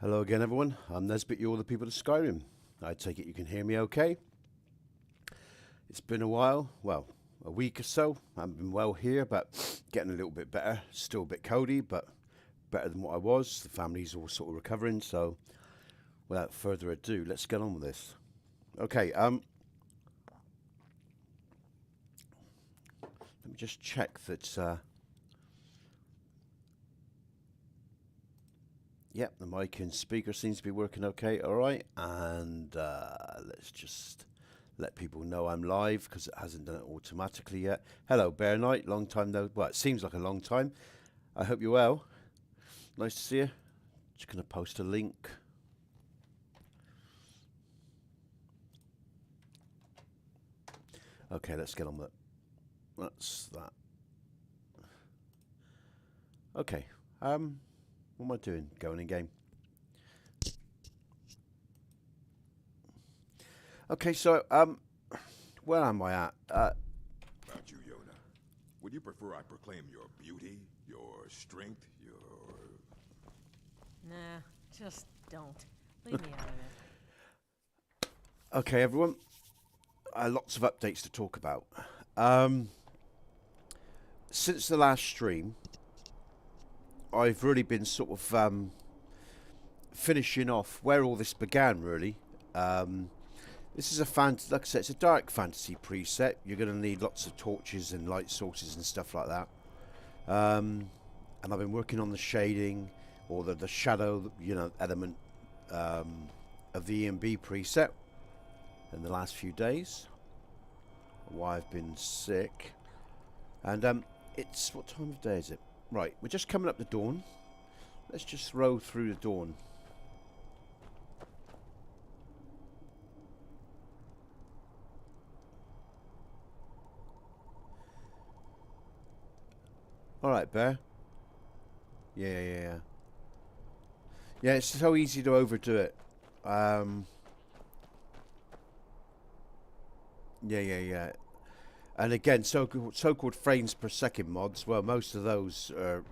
Hello again, everyone. I'm Nesbit, you're the People of Skyrim. I take it you can hear me okay. It's been a while, well, a week or so. I haven't been well here, but getting a little bit better. Still a bit coldy, but better than what I was. The family's all sort of recovering, so without further ado, let's get on with this. Okay, let me just check that, yep, the mic and speaker seems to be working okay, alright, and let's just let people know I'm live, because it hasn't done it automatically yet. Hello, Bear Knight, long time no, well, it seems like a long time. I hope you're well. Nice to see you. Just going to post a link. Okay, let's get on with it. That's that. Okay, what am I doing? Going in game. Okay, so, where am I at? About you, Yoda. Would you prefer I proclaim your beauty, your strength, your... Nah, just don't. Leave me out of it. Okay, everyone. Lots of updates to talk about. Since the last stream, I've really been sort of finishing off where all this began, really. This is a like I said, it's a dark fantasy preset. You're going to need lots of torches and light sources and stuff like that. And I've been working on the shading, or the shadow, you know, element of the EMB preset in the last few days. Why I've been sick. And it's, what time of day is it? Right, we're just coming up to dawn. Let's just roll through the dawn. Alright, Bear. Yeah, it's so easy to overdo it. Yeah. And again, so-called frames per second mods, well, most of those are,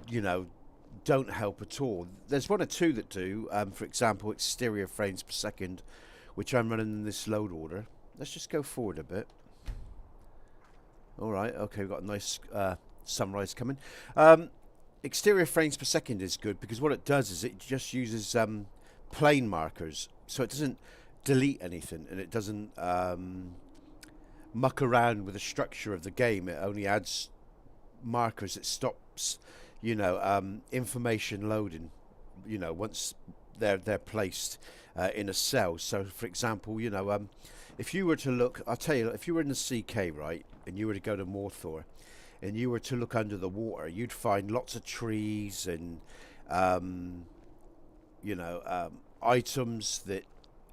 you know, don't help at all. There's one or two that do. For example, exterior frames per second, which I'm running in this load order. Let's just go forward a bit. Alright, okay, we've got a nice sunrise coming. Exterior frames per second is good because what it does is it just uses plane markers. So it doesn't delete anything, and it doesn't muck around with the structure of the game. It only adds markers. It stops, you know, information loading, you know, once they're placed in a cell. So, for example, you know, if you were to look, I'll tell you, if you were in the CK, right, and you were to go to Morthor, and you were to look under the water, you'd find lots of trees and, you know, items that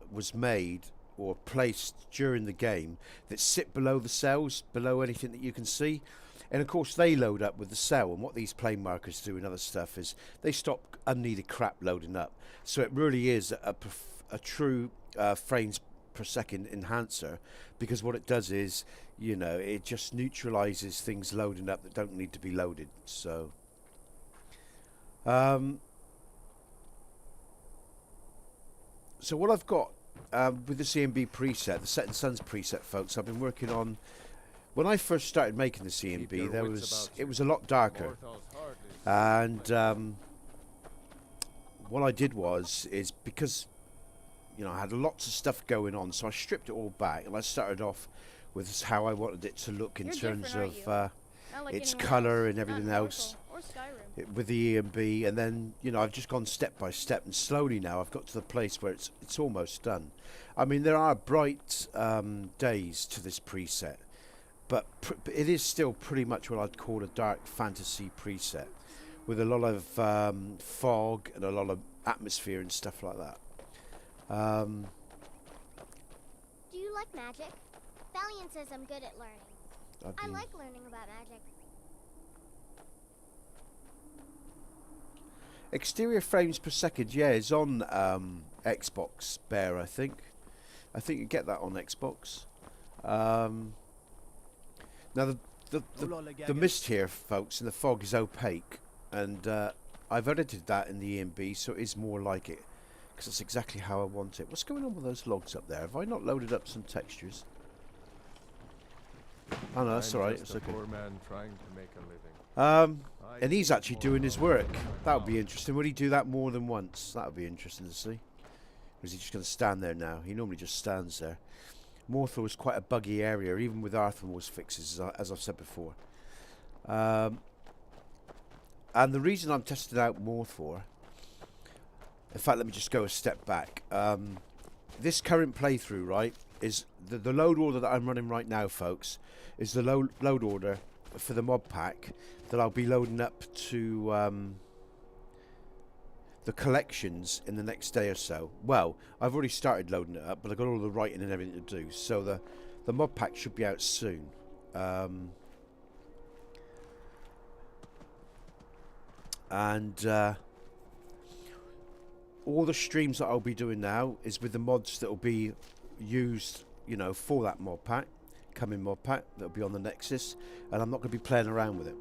was made or placed during the game that sit below the cells, below anything that you can see. And of course they load up with the cell, and what these plane markers do and other stuff is they stop unneeded crap loading up. So it really is a true frames per second enhancer, because what it does is, you know, it just neutralizes things loading up that don't need to be loaded. So so what I've got with the CMB preset, the Setting Suns preset, folks, I've been working on. When I first started making the CMB, it was a lot darker, and what I did is because, you know, I had lots of stuff going on, so I stripped it all back, and I started off with how I wanted it to look in terms of its colour and everything else with the EMB, and then, you know, I've just gone step by step, and slowly now I've got to the place where it's almost done. I mean, there are bright days to this preset, but it is still pretty much what I'd call a dark fantasy preset, with a lot of fog and a lot of atmosphere and stuff like that. Do you like magic? Valiant says I'm good at learning. I like learning about magic. Exterior frames per second, yeah, is on Xbox, Bear, I think. I think you get that on Xbox. Now the mist here, folks, and the fog is opaque, and I've edited that in the EMB, so it is more like it, because that's exactly how I want it. What's going on with those logs up there? Have I not loaded up some textures? Oh no, that's alright. It's okay. Poor man trying to make a living. And he's actually doing his work. That would be interesting. Would he do that more than once? That would be interesting to see. Or is he just going to stand there now? He normally just stands there. Morthor is quite a buggy area, even with Arthmoors fixes, as I've said before. And the reason I'm testing out Morthor, in fact, let me just go a step back. This current playthrough, right, is the load order that I'm running right now, folks, is the load order for the mod pack that I'll be loading up to the collections in the next day or so. Well, I've already started loading it up, but I've got all the writing and everything to do, so the mod pack should be out soon. All the streams that I'll be doing now is with the mods that will be used, you know, for that mod pack, coming mod pack that'll be on the Nexus, and I'm not going to be playing around with it.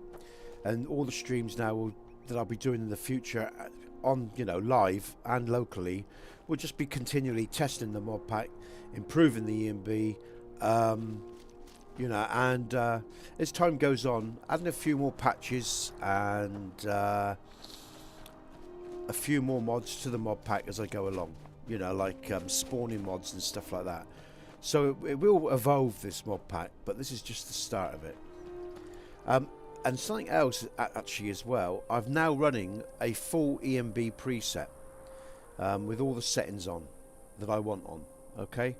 And all the streams now that I'll be doing in the future, on, you know, live and locally, will just be continually testing the mod pack, improving the EMB, you know, and as time goes on, adding a few more patches and a few more mods to the mod pack as I go along, you know, like spawning mods and stuff like that. So it will evolve, this mod pack, but this is just the start of it. And something else actually as well, I'm now running a full EMB preset with all the settings on that I want on. Okay,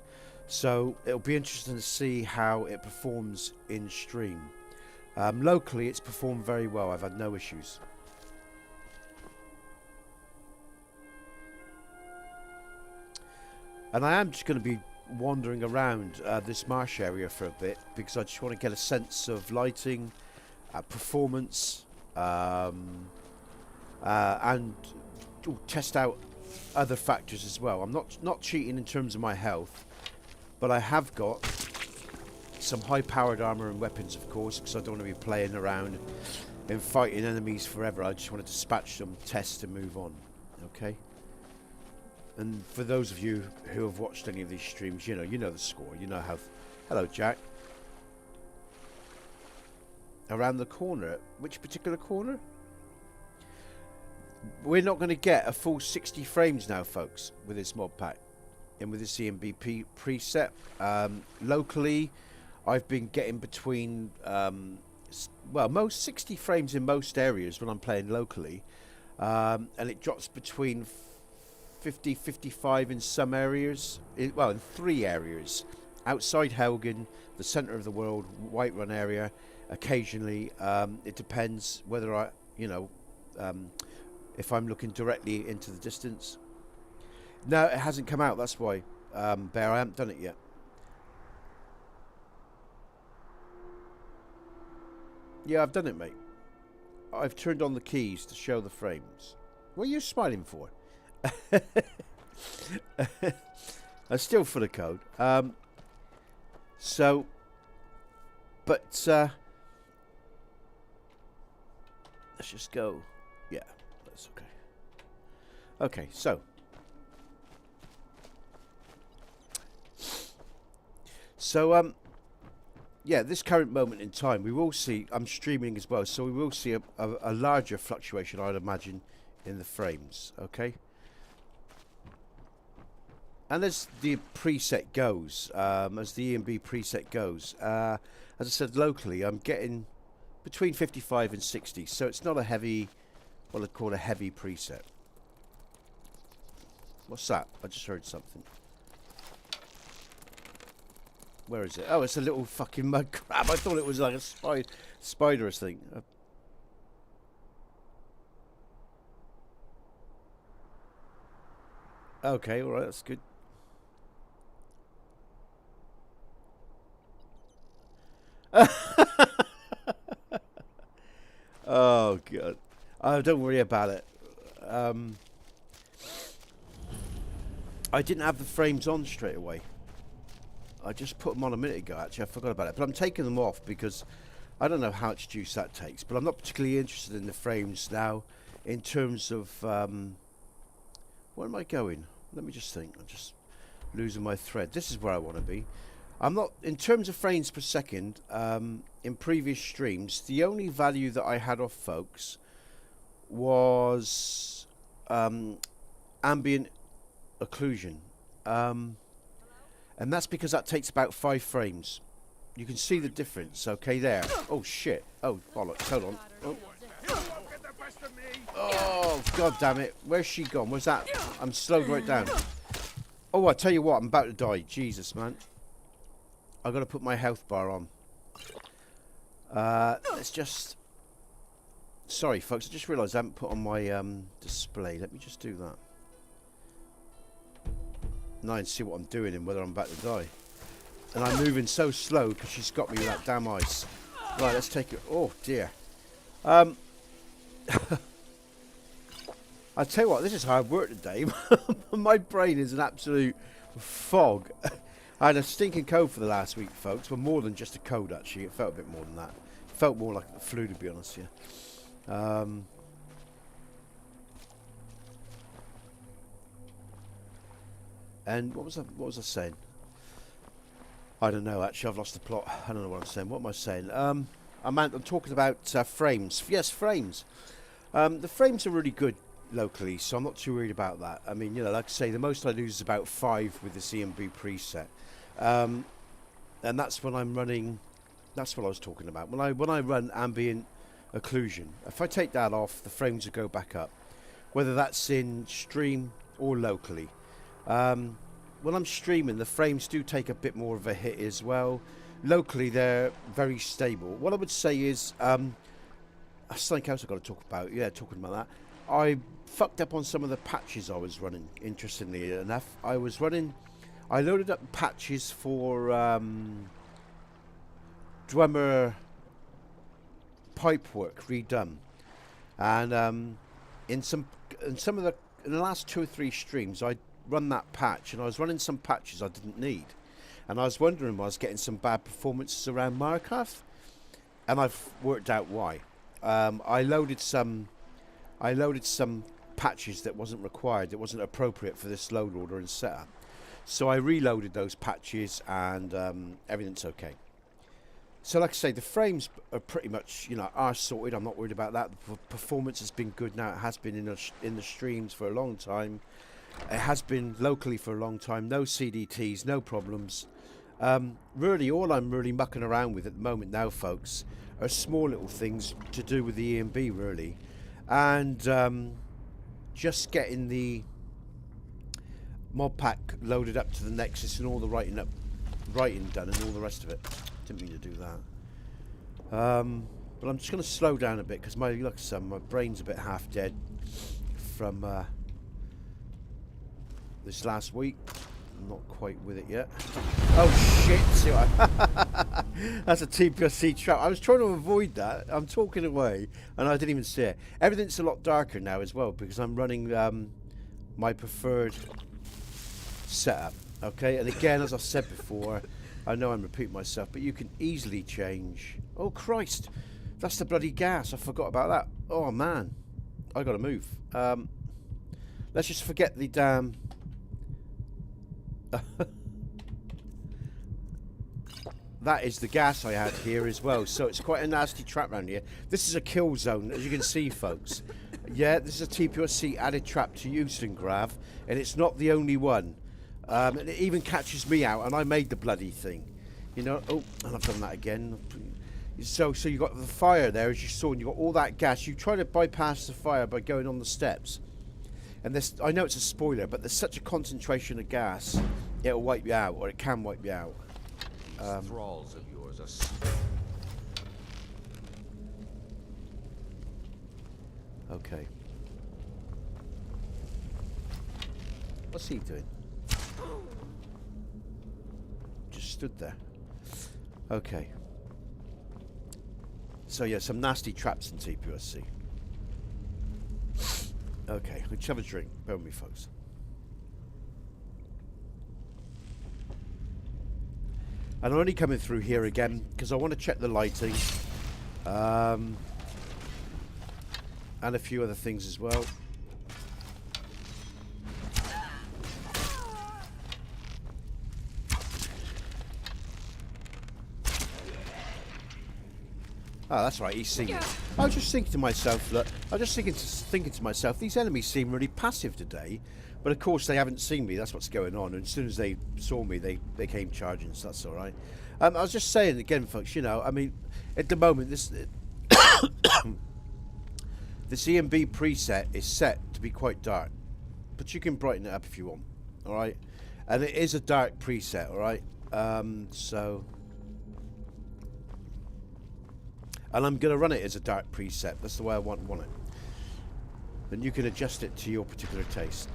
so it'll be interesting to see how it performs in stream. Locally it's performed very well, I've had no issues. And I am just going to be wandering around this marsh area for a bit, because I just want to get a sense of lighting, performance, and test out other factors as well. I'm not cheating in terms of my health, but I have got some high-powered armor and weapons, of course, because I don't want to be playing around and fighting enemies forever. I just want to dispatch them, test, and move on. Okay. And for those of you who have watched any of these streams, you know the score. You know how. Hello, Jack. Around the corner. Which particular corner? We're not going to get a full 60 frames now, folks, with this mod pack and with this EMB preset. Locally, I've been getting between, well, most 60 frames in most areas when I'm playing locally, and it drops between 50, 55 in some areas, well, in 3 areas. Outside Helgen, the centre of the world, Whiterun area, occasionally. It depends whether I, if I'm looking directly into the distance. No, it hasn't come out, that's why, Bear, I haven't done it yet. Yeah, I've done it, mate. I've turned on the keys to show the frames. What are you smiling for? I'm still full of code. So, but let's just go. Yeah, that's okay. Okay, so yeah, this current moment in time, we will see. I'm streaming as well, so we will see a larger fluctuation, I'd imagine, in the frames. Okay. And as the preset goes, as the EMB preset goes, as I said, locally I'm getting between 55 and 60, so it's not a heavy, what I'd call a heavy preset. What's that? I just heard something. Where is it? Oh, it's a little fucking mud crab. I thought it was like a spider thing. Okay, alright, that's good. Oh god. Oh, don't worry about it. I didn't have the frames on straight away. I just put them on a minute ago, actually. I forgot about it. But I'm taking them off because I don't know how much juice that takes. But I'm not particularly interested in the frames now. in terms of where am I going? Let me just think. I'm just losing my thread. This is where I want to be. I'm not, in terms of frames per second, in previous streams, the only value that I had off, folks, was ambient occlusion. And that's because that takes about 5 frames. You can see the difference, okay, there. Oh, shit. Oh, bollocks. Hold on. Oh. Oh, god damn it. Where's she gone? Where's that? I'm slowed right down. Oh, I tell you what, I'm about to die. Jesus, man. I've got to put my health bar on. Let's just... Sorry, folks. I just realised I haven't put on my display. Let me just do that. Now I can see what I'm doing and whether I'm about to die. And I'm moving so slow because she's got me with that damn ice. Right, let's take it. Oh, dear. I tell you what, this is hard work today. My brain is an absolute fog. I had a stinking cold for the last week, folks. But more than just a cold, actually. It felt a bit more than that. It felt more like the flu, to be honest, yeah. And what was I saying? I don't know, actually. I've lost the plot. I don't know what I'm saying. What am I saying? I'm talking about frames. Yes, frames. The frames are really good locally, so I'm not too worried about that. I mean, you know, like I say, the most I lose is about 5 with the CMB preset. And that's when I'm running... That's what I was talking about. When I run ambient occlusion, if I take that off, the frames will go back up. Whether that's in stream or locally. When I'm streaming, the frames do take a bit more of a hit as well. Locally, they're very stable. What I would say is... something else I've got to talk about. Yeah, talking about that. I fucked up on some of the patches I was running, interestingly enough. I loaded up patches for drummer pipework redone. And in the last 2 or 3 streams, I run that patch, and I was running some patches I didn't need. And I was wondering why I was getting some bad performances around Markarth. And I've worked out why. I loaded some patches that wasn't required, that wasn't appropriate for this load order and setup. So I reloaded those patches, and everything's okay. So like I say, the frames are pretty much, you know, are sorted. I'm not worried about that. The performance has been good now. It has been in the streams for a long time. It has been locally for a long time. No CDTs, no problems. Really, all I'm really mucking around with at the moment now, folks, are small little things to do with the EMB, really. And just getting the mod pack loaded up to the Nexus and all the writing done and all the rest of it. Didn't mean to do that. But I'm just going to slow down a bit because my brain's a bit half dead from this last week. I'm not quite with it yet. Oh shit! See what that's a TPOSC trap. I was trying to avoid that. I'm talking away and I didn't even see it. Everything's a lot darker now as well because I'm running my preferred setup. Okay, and again, as I said before, I know I'm repeating myself, but you can easily change. Oh Christ, that's the bloody gas. I forgot about that. Oh man, I gotta move. Let's just forget the damn. That is the gas I had here as well, so it's quite a nasty trap around here. This is a kill zone, as you can see, folks. Yeah, this is a TPOSC added trap to Houston Grav, and it's not the only one. And it even catches me out, and I made the bloody thing. You know, oh, and I've done that again. So you got the fire there, as you saw, and you got all that gas. You try to bypass the fire by going on the steps. And this, I know it's a spoiler, but there's such a concentration of gas, it'll wipe you out, or it can wipe you out. Thralls of yours are... Okay. What's he doing? Just stood there. Okay. So yeah, some nasty traps in TPOSC. Okay, let's have a drink. Bear with me, folks. And I'm only coming through here again because I want to check the lighting. and a few other things as well. Oh, that's right, he's singing. I was just thinking to myself, look, I was just thinking to myself, these enemies seem really passive today, but of course they haven't seen me, that's what's going on, and as soon as they saw me, they came charging, so that's alright. I was just saying again, folks, you know, I mean, at the moment, this EMB preset is set to be quite dark, but you can brighten it up if you want, alright? And it is a dark preset, alright? So... And I'm going to run it as a dark preset. That's the way I want it. Then you can adjust it to your particular taste.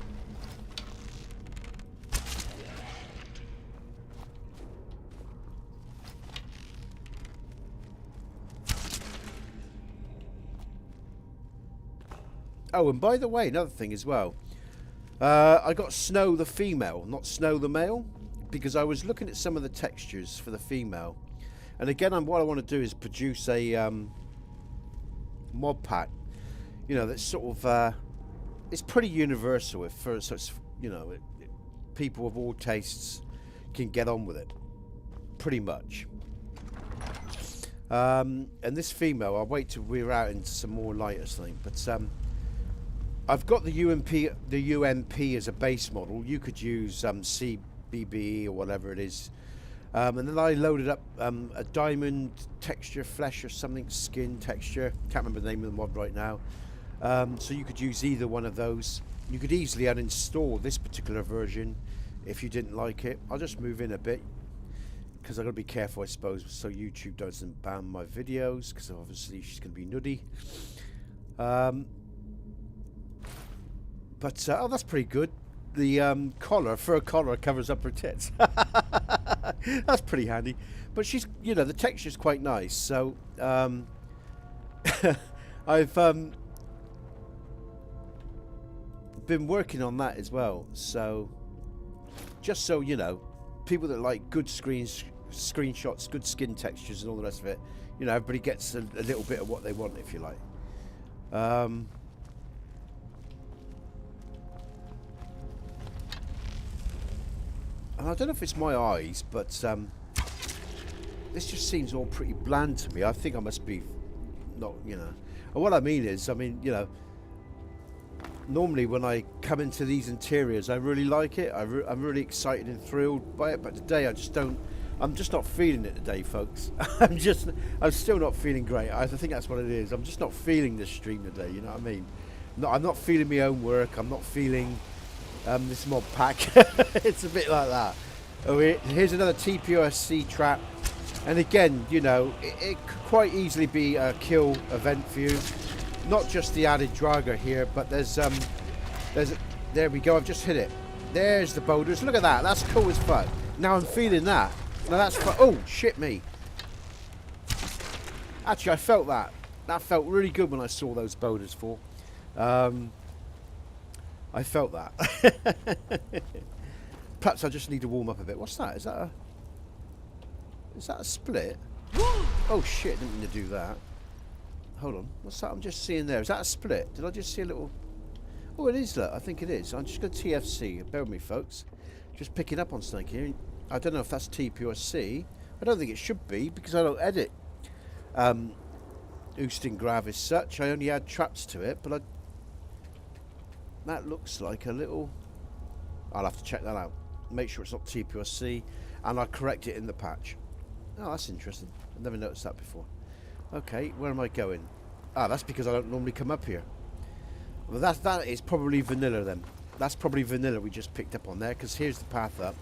Oh, and by the way, another thing as well. I got Snow the female, not Snow the male, because I was looking at some of the textures for the female. And again, what I want to do is produce a mod pack, you know, that's sort of it's pretty universal. If for such, you know, people of all tastes can get on with it, pretty much. And this female, I'll wait till we're out into some more light or something. But I've got the UMP as a base model. You could use CBBE or whatever it is. And then I loaded up a diamond texture flesh or something, skin texture. Can't remember the name of the mod right now. So you could use either one of those. You could easily uninstall this particular version if you didn't like it. I'll just move in a bit because I've got to be careful, I suppose, so YouTube doesn't ban my videos, because obviously she's going to be nuddy. But oh, that's pretty good. The fur collar covers up her tits. That's pretty handy. But she's, you know, the texture's quite nice. So I've been working on that as well. So just so you know, people that like good screenshots, good skin textures, and all the rest of it, you know, everybody gets a little bit of what they want, if you like. And I don't know if it's my eyes, but this just seems all pretty bland to me. I think I must be not, you know. And what I mean is, you know, normally when I come into these interiors, I really like it. I'm really excited and thrilled by it. But today, I just don't. I'm just not feeling it today, folks. I'm still not feeling great. I think that's what it is. I'm just not feeling this stream today. You know what I mean? No, I'm not feeling my own work. I'm not feeling this mod pack. It's a bit like that. Oh, here's another TPOSC trap, and again, you know, it could quite easily be a kill event for you. Not just the added dragger here, but there we go. I've just hit it. There's the boulders. Look at that. That's cool as fuck. Now I'm feeling that. Now that's oh shit me. Actually, I felt that. That felt really good when I saw those boulders fall. I felt that. Perhaps I just need to warm up a bit. What's that? Is that a split? Oh shit, didn't mean to do that. Hold on. What's that I'm just seeing there? Is that a split? Did I just see a little... Oh, it is, look. I think it is. I'm just going to TFC. Bear with me, folks. Just picking up on something here. I don't know if that's TPOSC. I don't think it should be, because I don't edit Oosting Grav as such. I only add traps to it, but that looks like a little... I'll have to check that out. Make sure it's not TPOSC, and I'll correct it in the patch. Oh, that's interesting. I've never noticed that before. Okay, where am I going? Ah, that's because I don't normally come up here. Well, that is probably vanilla then. That's probably vanilla we just picked up on there, because here's the path up.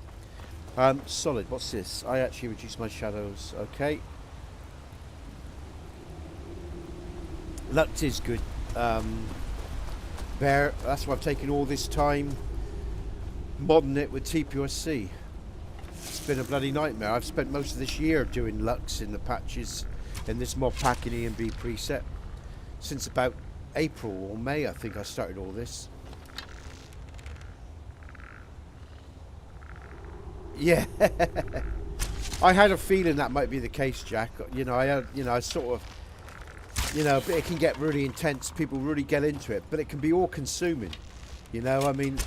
Solid. What's this? I actually reduced my shadows. Okay. Lux is good. Bear. That's why I've taken all this time modding it with TPOSC. It's been a bloody nightmare. I've spent most of this year doing Lux in the patches in this mod pack in EMB preset since about April or May. I think I started all this. Yeah. I had a feeling that might be the case, Jack. You know, I sort of You know, but it can get really intense. People really get into it, but it can be all consuming. You know, I mean,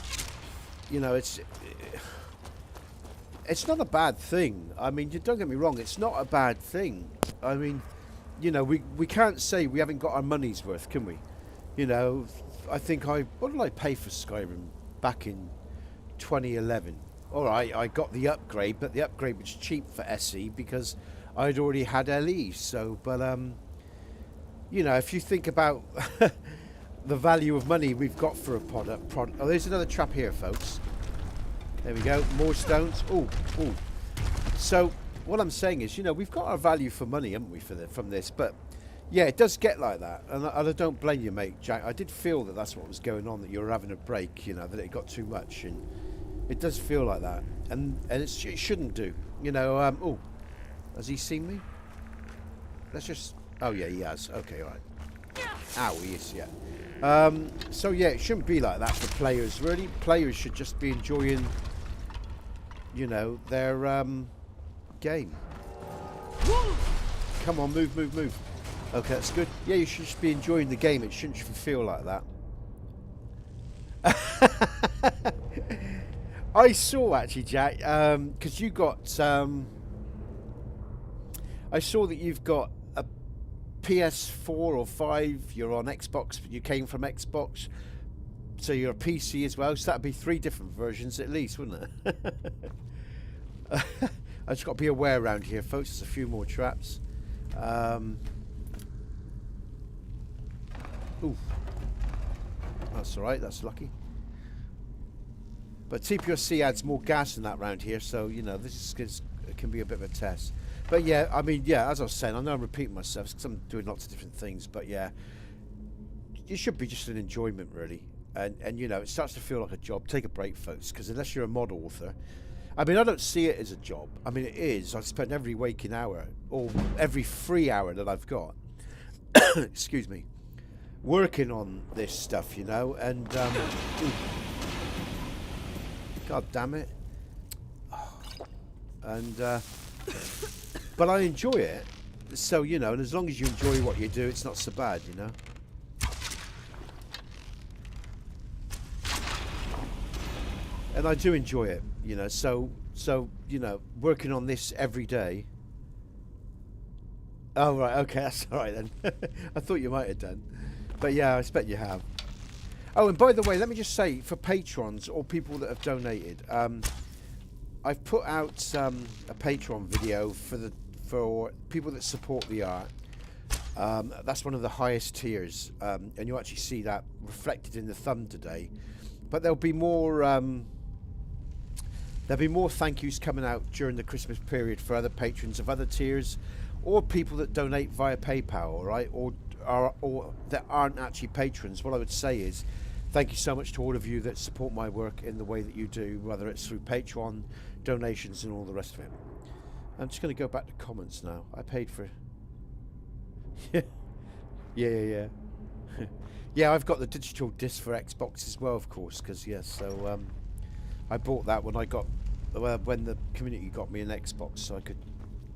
you know, it's not a bad thing. I mean, don't get me wrong, it's not a bad thing. I mean, you know, we can't say we haven't got our money's worth, can we? You know, I think what did I pay for Skyrim back in 2011? All right, I got the upgrade, but the upgrade was cheap for SE because I'd already had LE. So, but you know, if you think about the value of money we've got for a product. Oh, there's another trap here, folks. There we go. More stones. Oh, oh. So what I'm saying is, you know, we've got our value for money, haven't we, from this? But yeah, it does get like that, and I don't blame you, mate, Jack. I did feel that that's what was going on, that you were having a break, you know, that it got too much, and it does feel like that, and it shouldn't do, you know. Oh, has he seen me? Let's just. Oh yeah, he has. Okay, all right. Ow, he is. Yeah. So yeah, it shouldn't be like that for players. Really, players should just be enjoying, you know, their game. Come on, move, move, move. Okay, that's good. Yeah, you should just be enjoying the game. It shouldn't feel like that. I saw actually, Jack, because you got. I saw that you've got a PS4 or 5. You're on Xbox, but you came from Xbox, so you're a PC as well. So that'd be 3 different versions at least, wouldn't it? I just got to be aware around here, folks. There's a few more traps. Ooh, that's all right. That's lucky. But TPOSC adds more gas than that round here, so you know this can be a bit of a test. But yeah, I mean, yeah, as I was saying, I know I'm repeating myself because I'm doing lots of different things. But yeah, it should be just an enjoyment, really. And you know, it starts to feel like a job. Take a break, folks, because unless you're a mod author, I mean, I don't see it as a job. I mean, it is. I spend every waking hour or every free hour that I've got, excuse me, working on this stuff, you know. And God damn it. And but I enjoy it. So, you know, and as long as you enjoy what you do, it's not so bad, you know. And I do enjoy it, you know. So you know, working on this every day. Oh right, okay, that's all right then. I thought you might have done, but yeah, I expect you have. Oh, and by the way, let me just say, for patrons or people that have donated, I've put out a Patreon video for people that support the art. That's one of the highest tiers, and you'll actually see that reflected in the thumb today. But there'll be more thank yous coming out during the Christmas period for other patrons of other tiers, or people that donate via PayPal, all right, or that aren't actually patrons. What I would say is, thank you so much to all of you that support my work in the way that you do, whether it's through Patreon, donations, and all the rest of it. I'm just going to go back to comments now. I paid for. yeah. Yeah, I've got the digital disc for Xbox as well, of course, because yeah. So I bought that when when the community got me an Xbox, so I could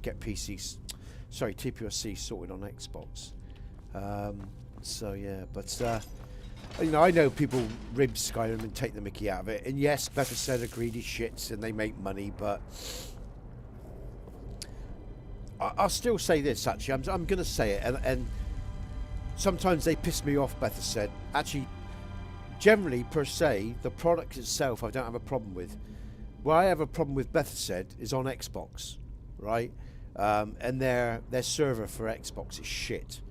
get TPOSC sorted on Xbox. So yeah, but you know, I know people rib Skyrim and take the mickey out of it, and yes, Bethesda are greedy shits and they make money, but I'll still say this. Actually, I'm going to say it, and sometimes they piss me off. Bethesda, actually, generally per se, the product itself I don't have a problem with. Where I have a problem with Bethesda is on Xbox, right? And their server for Xbox is shit.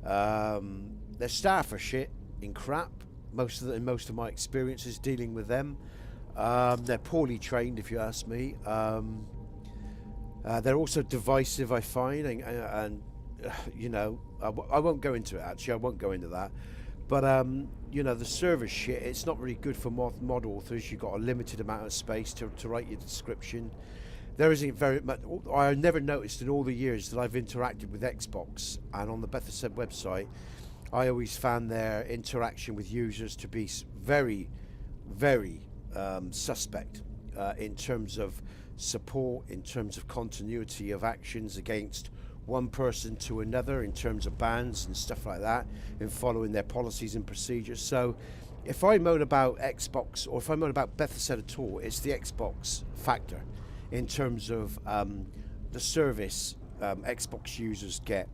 Their staff are shit in crap. Most of my experiences dealing with them, they're poorly trained, if you ask me. They're also divisive, I find, and you know, I won't go into it. Actually, I won't go into that. But you know, the server's shit. It's not really good for mod authors. You've got a limited amount of space to write your description. There isn't very much. I never noticed in all the years that I've interacted with Xbox and on the Bethesda website, I always found their interaction with users to be very, very suspect in terms of support, in terms of continuity of actions against one person to another in terms of bans and stuff like that, and following their policies and procedures. So if I moan about Xbox, or if I moan about Bethesda at all, it's the Xbox factor in terms of the service Xbox users get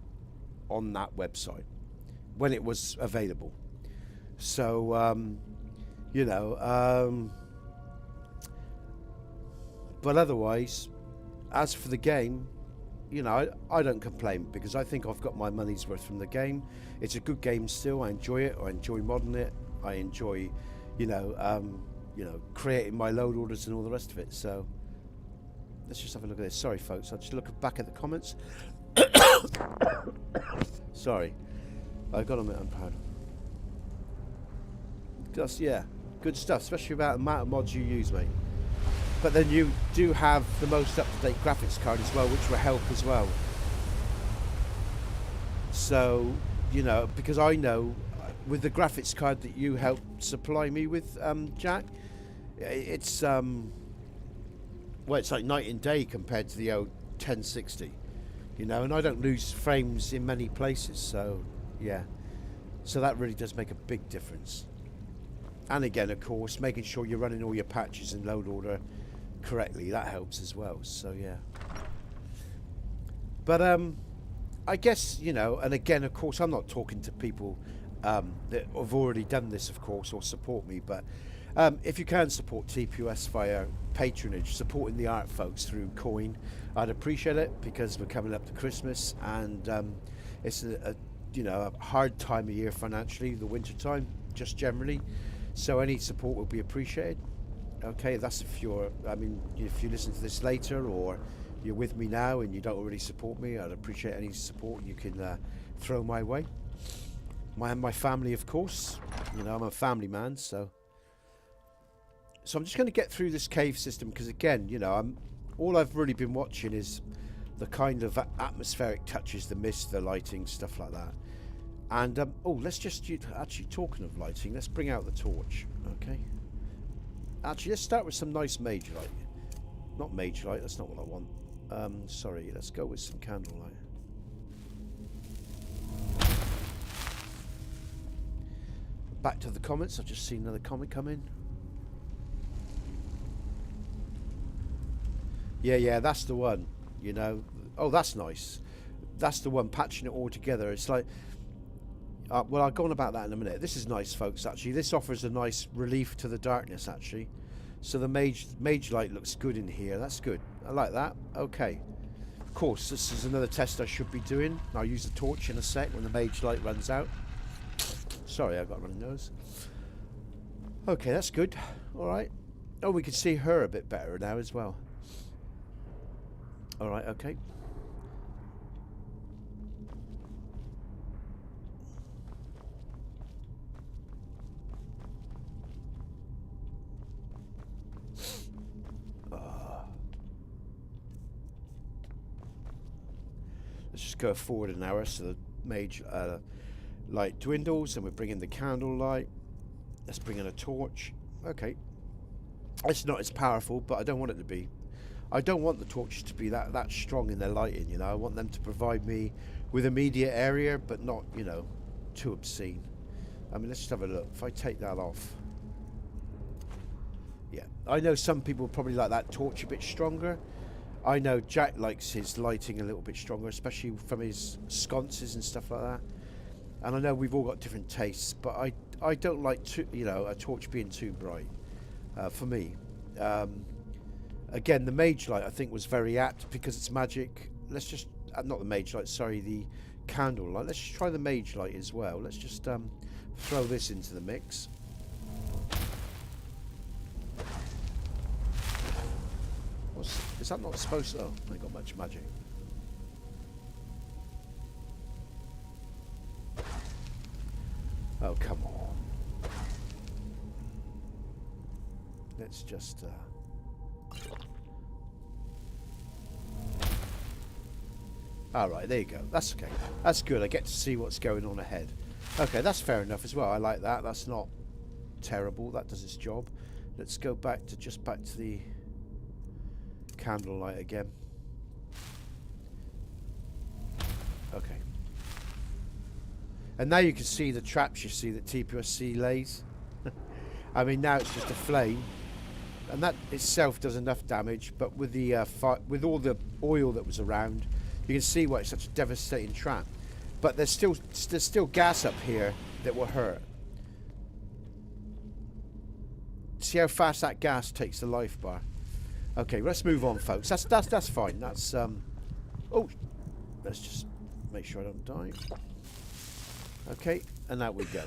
on that website when it was available. So you know, but otherwise, as for the game, you know, I don't complain, because I think I've got my money's worth from the game. It's a good game still. I enjoy it. I enjoy modding it. I enjoy, you know, creating my load orders and all the rest of it. So let's just have a look at this. Sorry, folks. I'll just look back at the comments. Sorry, I got on it. I'm proud. Just, yeah, good stuff, especially about the amount of mods you use, mate. But then you do have the most up-to-date graphics card as well, which will help as well. So, you know, because I know with the graphics card that you helped supply me with, Jack, it's well, it's like night and day compared to the old 1060, you know, and I don't lose frames in many places, so yeah, so that really does make a big difference. And again, of course, making sure you're running all your patches in load order correctly, that helps as well. So yeah, but I guess, you know, and again, of course, I'm not talking to people that have already done this, of course, or support me, but if you can support TPOS via patronage, supporting the art folks through coin, I'd appreciate it, because we're coming up to Christmas, and it's you know, a hard time of year financially, the winter time, just generally. So any support will be appreciated. Okay, that's if you're, I mean, if you listen to this later, or you're with me now and you don't already support me, I'd appreciate any support you can throw my way. My family, of course, you know, I'm a family man, so I'm just going to get through this cave system, because again, you know, all I've really been watching is the kind of atmospheric touches, the mist, the lighting, stuff like that. And oh, let's just, actually, talking of lighting, let's bring out the torch. Okay, actually, let's start with some nice mage light. Not mage light, that's not what I want. Sorry, let's go with some candlelight. Back to the comments. I've just seen another comment come in. Yeah, that's the one, you know. Oh, that's nice. That's the one, patching it all together. It's like, well, I'll go on about that in a minute. This is nice, folks, actually. This offers a nice relief to the darkness, actually. So the mage light looks good in here. That's good. I like that. Okay. Of course, this is another test I should be doing. I'll use the torch in a sec when the mage light runs out. Sorry, I've got a runny nose. Okay, that's good. All right. Oh, we can see her a bit better now as well. All right, okay. Let's just go forward an hour so the mage light dwindles, and we're bringing the candle light. Let's bring in a torch. Okay. It's not as powerful, but I don't want it to be. I don't want the torches to be that strong in their lighting, you know. I want them to provide me with immediate area, but not, you know, too obscene. I mean, let's just have a look. If I take that off. Yeah. I know some people probably like that torch a bit stronger. I know Jack likes his lighting a little bit stronger, especially from his sconces and stuff like that. And I know we've all got different tastes, but I don't like you know, a torch being too bright for me. Again, the mage light I think was very apt because it's magic. Let's just not the mage light, sorry, the candle light. Let's just try the mage light as well. Let's just throw this into the mix. Is that not supposed to? Oh, I ain't got much magic. Oh, come on. Let's just alright, there you go. That's okay. That's good. I get to see what's going on ahead. Okay, that's fair enough as well. I like that. That's not terrible. That does its job. Let's go back to the candlelight again. Okay. And now you can see the traps you see that TPOSC lays. I mean, now it's just a flame. And that itself does enough damage, but with the with all the oil that was around, you can see why it's such a devastating trap. But there's still gas up here that will hurt. See how fast that gas takes the life bar. Okay, let's move on, folks. That's fine. That's oh, let's just make sure I don't die. Okay, and out we go.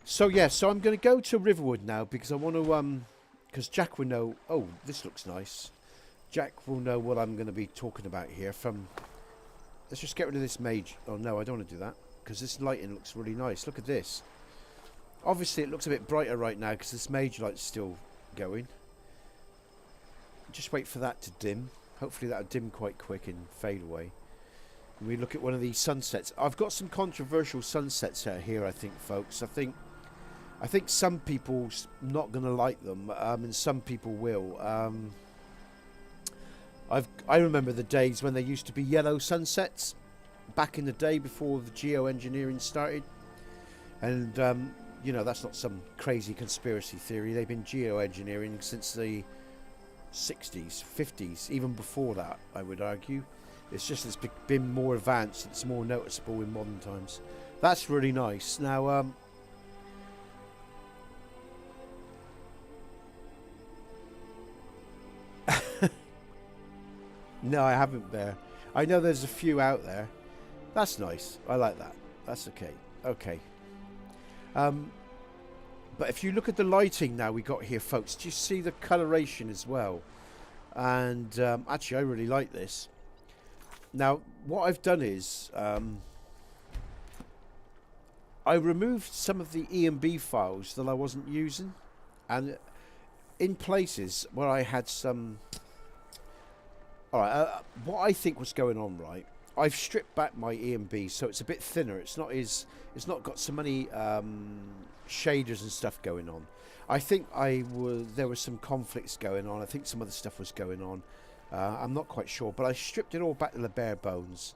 So yeah, so I'm going to go to Riverwood now because I want to because Jack will know. Oh, this looks nice. Jack will know what I'm going to be talking about here. Let's just get rid of this mage. Oh no, I don't want to do that because this lighting looks really nice. Look at this. Obviously, it looks a bit brighter right now because this mage light's still going. Just wait for that to dim. Hopefully that'll dim quite quick and fade away. And we look at one of these sunsets. I've got some controversial sunsets out here, I think, folks. I think some people's not going to like them, and some people will. I remember the days when there used to be yellow sunsets back in the day before the geoengineering started, and you know, that's not some crazy conspiracy theory. They've been geoengineering since the 60s, 50s, even before that, I would argue. It's just it's been more advanced. It's more noticeable in modern times. That's really nice. Now, no, I haven't there. I know there's a few out there. That's nice. I like that. That's okay. Okay. But if you look at the lighting now we got here, folks, do you see the coloration as well? And actually, I really like this. Now, what I've done is I removed some of the EMB files that I wasn't using, and in places where I had some. All right, what I think was going on, right? I've stripped back my EMB so it's a bit thinner. It's not got so many shaders and stuff going on. I think there were some conflicts going on. I think some other stuff was going on. I'm not quite sure, but I stripped it all back to the bare bones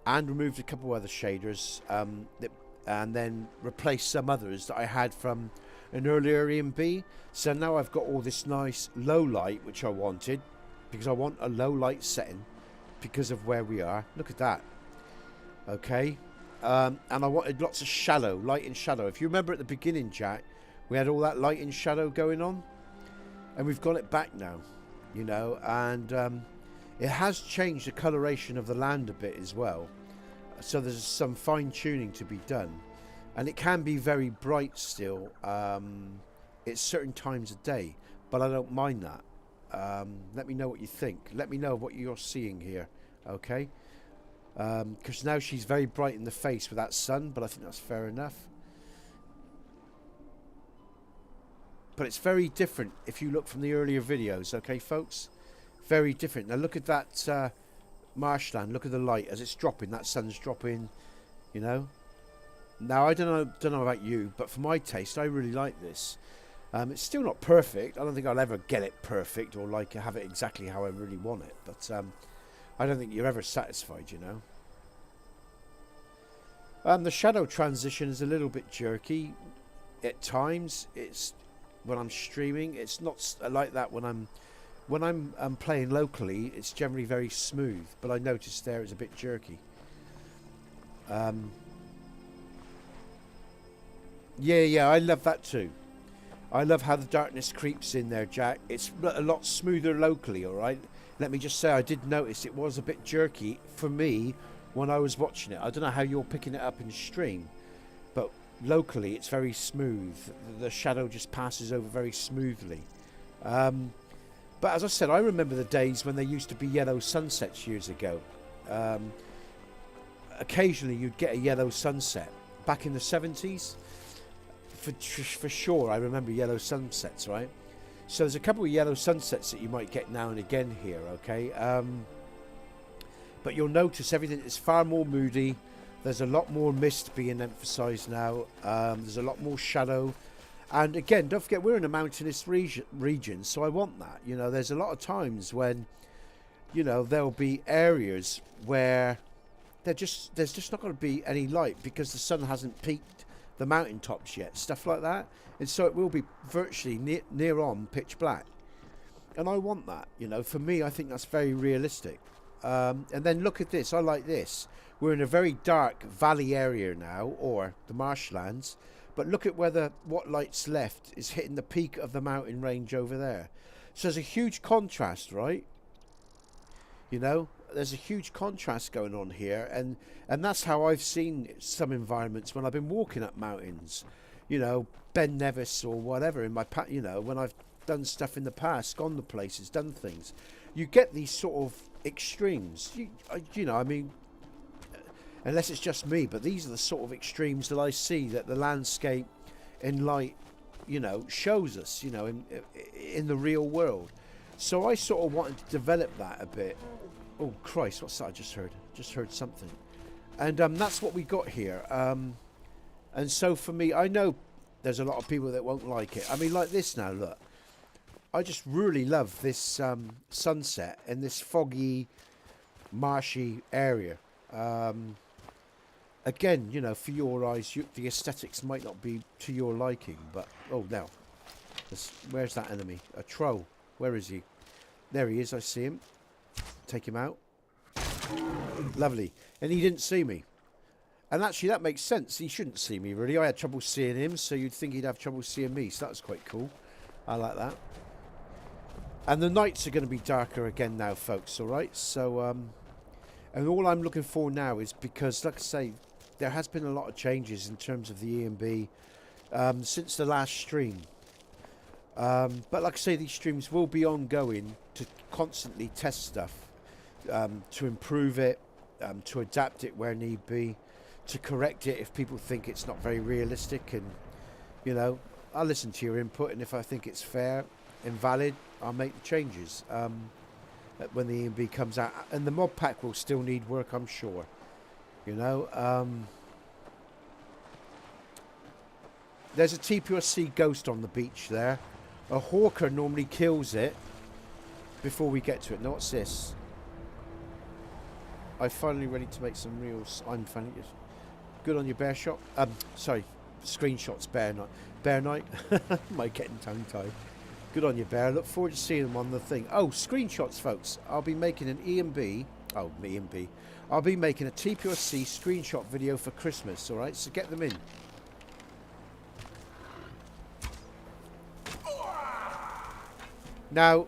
and removed a couple of other shaders and then replaced some others that I had from an earlier EMB. So now I've got all this nice low light, which I wanted because I want a low light setting because of where we are. Look at that. Okay. And I wanted lots of shadow, light and shadow. If you remember at the beginning, Jack, we had all that light and shadow going on, and we've got it back now, you know, and it has changed the coloration of the land a bit as well. So there's some fine tuning to be done, and it can be very bright still at certain times of day, but I don't mind that. Let me know what you think. Let me know what you're seeing here, okay? Because now she's very bright in the face with that sun, but I think that's fair enough. But it's very different if you look from the earlier videos, okay, folks? Very different. Now look at that marshland. Look at the light as it's dropping. That sun's dropping, you know. Now I don't know about you, but for my taste, I really like this. It's still not perfect. I don't think I'll ever get it perfect or like have it exactly how I really want it. But I don't think you're ever satisfied, you know. The shadow transition is a little bit jerky at times. It's when I'm streaming. It's not like that when I'm playing locally. It's generally very smooth, but I noticed there it's a bit jerky. Yeah, I love that too. I love how the darkness creeps in there, Jack. It's a lot smoother locally, all right? Let me just say I did notice it was a bit jerky for me when I was watching it. I don't know how you're picking it up in stream, but locally it's very smooth. The shadow just passes over very smoothly. But as I said, I remember the days when there used to be yellow sunsets years ago. Occasionally you'd get a yellow sunset. Back in the 70s, for sure, I remember yellow sunsets, right? So there's a couple of yellow sunsets that you might get now and again here, okay? But you'll notice everything is far more moody. There's a lot more mist being emphasized now. There's a lot more shadow. And again, don't forget, we're in a mountainous region, so I want that. You know, there's a lot of times when you know, there'll be areas where there's just not going to be any light because the sun hasn't peaked the mountaintops yet, stuff like that. And so it will be virtually near on pitch black. And I want that, you know. For me, I think that's very realistic. And then look at this. I like this. We're in a very dark valley area now, or the marshlands. But look at what light's left is hitting the peak of the mountain range over there. So there's a huge contrast, right? You know, there's a huge contrast going on here. And that's how I've seen some environments when I've been walking up mountains. You know, Ben Nevis or whatever in my, you know, when I've done stuff in the past, gone to places, done things. You get these sort of extremes. You know, I mean, unless it's just me, but these are the sort of extremes that I see that the landscape in light, you know, shows us, you know, in the real world. So I sort of wanted to develop that a bit. Oh Christ, what's that I just heard? Just heard something. And that's what we got here. And so for me, I know there's a lot of people that won't like it. I mean, like this now, look. I just really love this sunset in this foggy, marshy area. Again, you know, for your eyes, the aesthetics might not be to your liking, but... Oh, now. Where's that enemy? A troll. Where is he? There he is, I see him. Take him out. Lovely. And he didn't see me. And actually, that makes sense. He shouldn't see me, really. I had trouble seeing him, so you'd think he'd have trouble seeing me. So that was quite cool. I like that. And the nights are going to be darker again now, folks, alright? So, and all I'm looking for now is because, like I say, there has been a lot of changes in terms of the EMB since the last stream. But like I say, these streams will be ongoing to constantly test stuff, to improve it, to adapt it where need be, to correct it if people think it's not very realistic. And, you know, I'll listen to your input, and if I think it's fair and valid, I'll make the changes when the EMB comes out. And the mod pack will still need work, I'm sure. You know, there's a TPOSC ghost on the beach there. A hawker normally kills it before we get to it. Now, what's this? I'm finally ready to make some reels. I'm finally good on your bear shot. Sorry, screenshots. Bear night. Might getting tongue tied. Good on you, Bear. Look forward to seeing them on the thing. Oh, screenshots, folks. I'll be making an EMB. Oh, EMB. I'll be making a TPOSC screenshot video for Christmas, alright? So get them in. Now,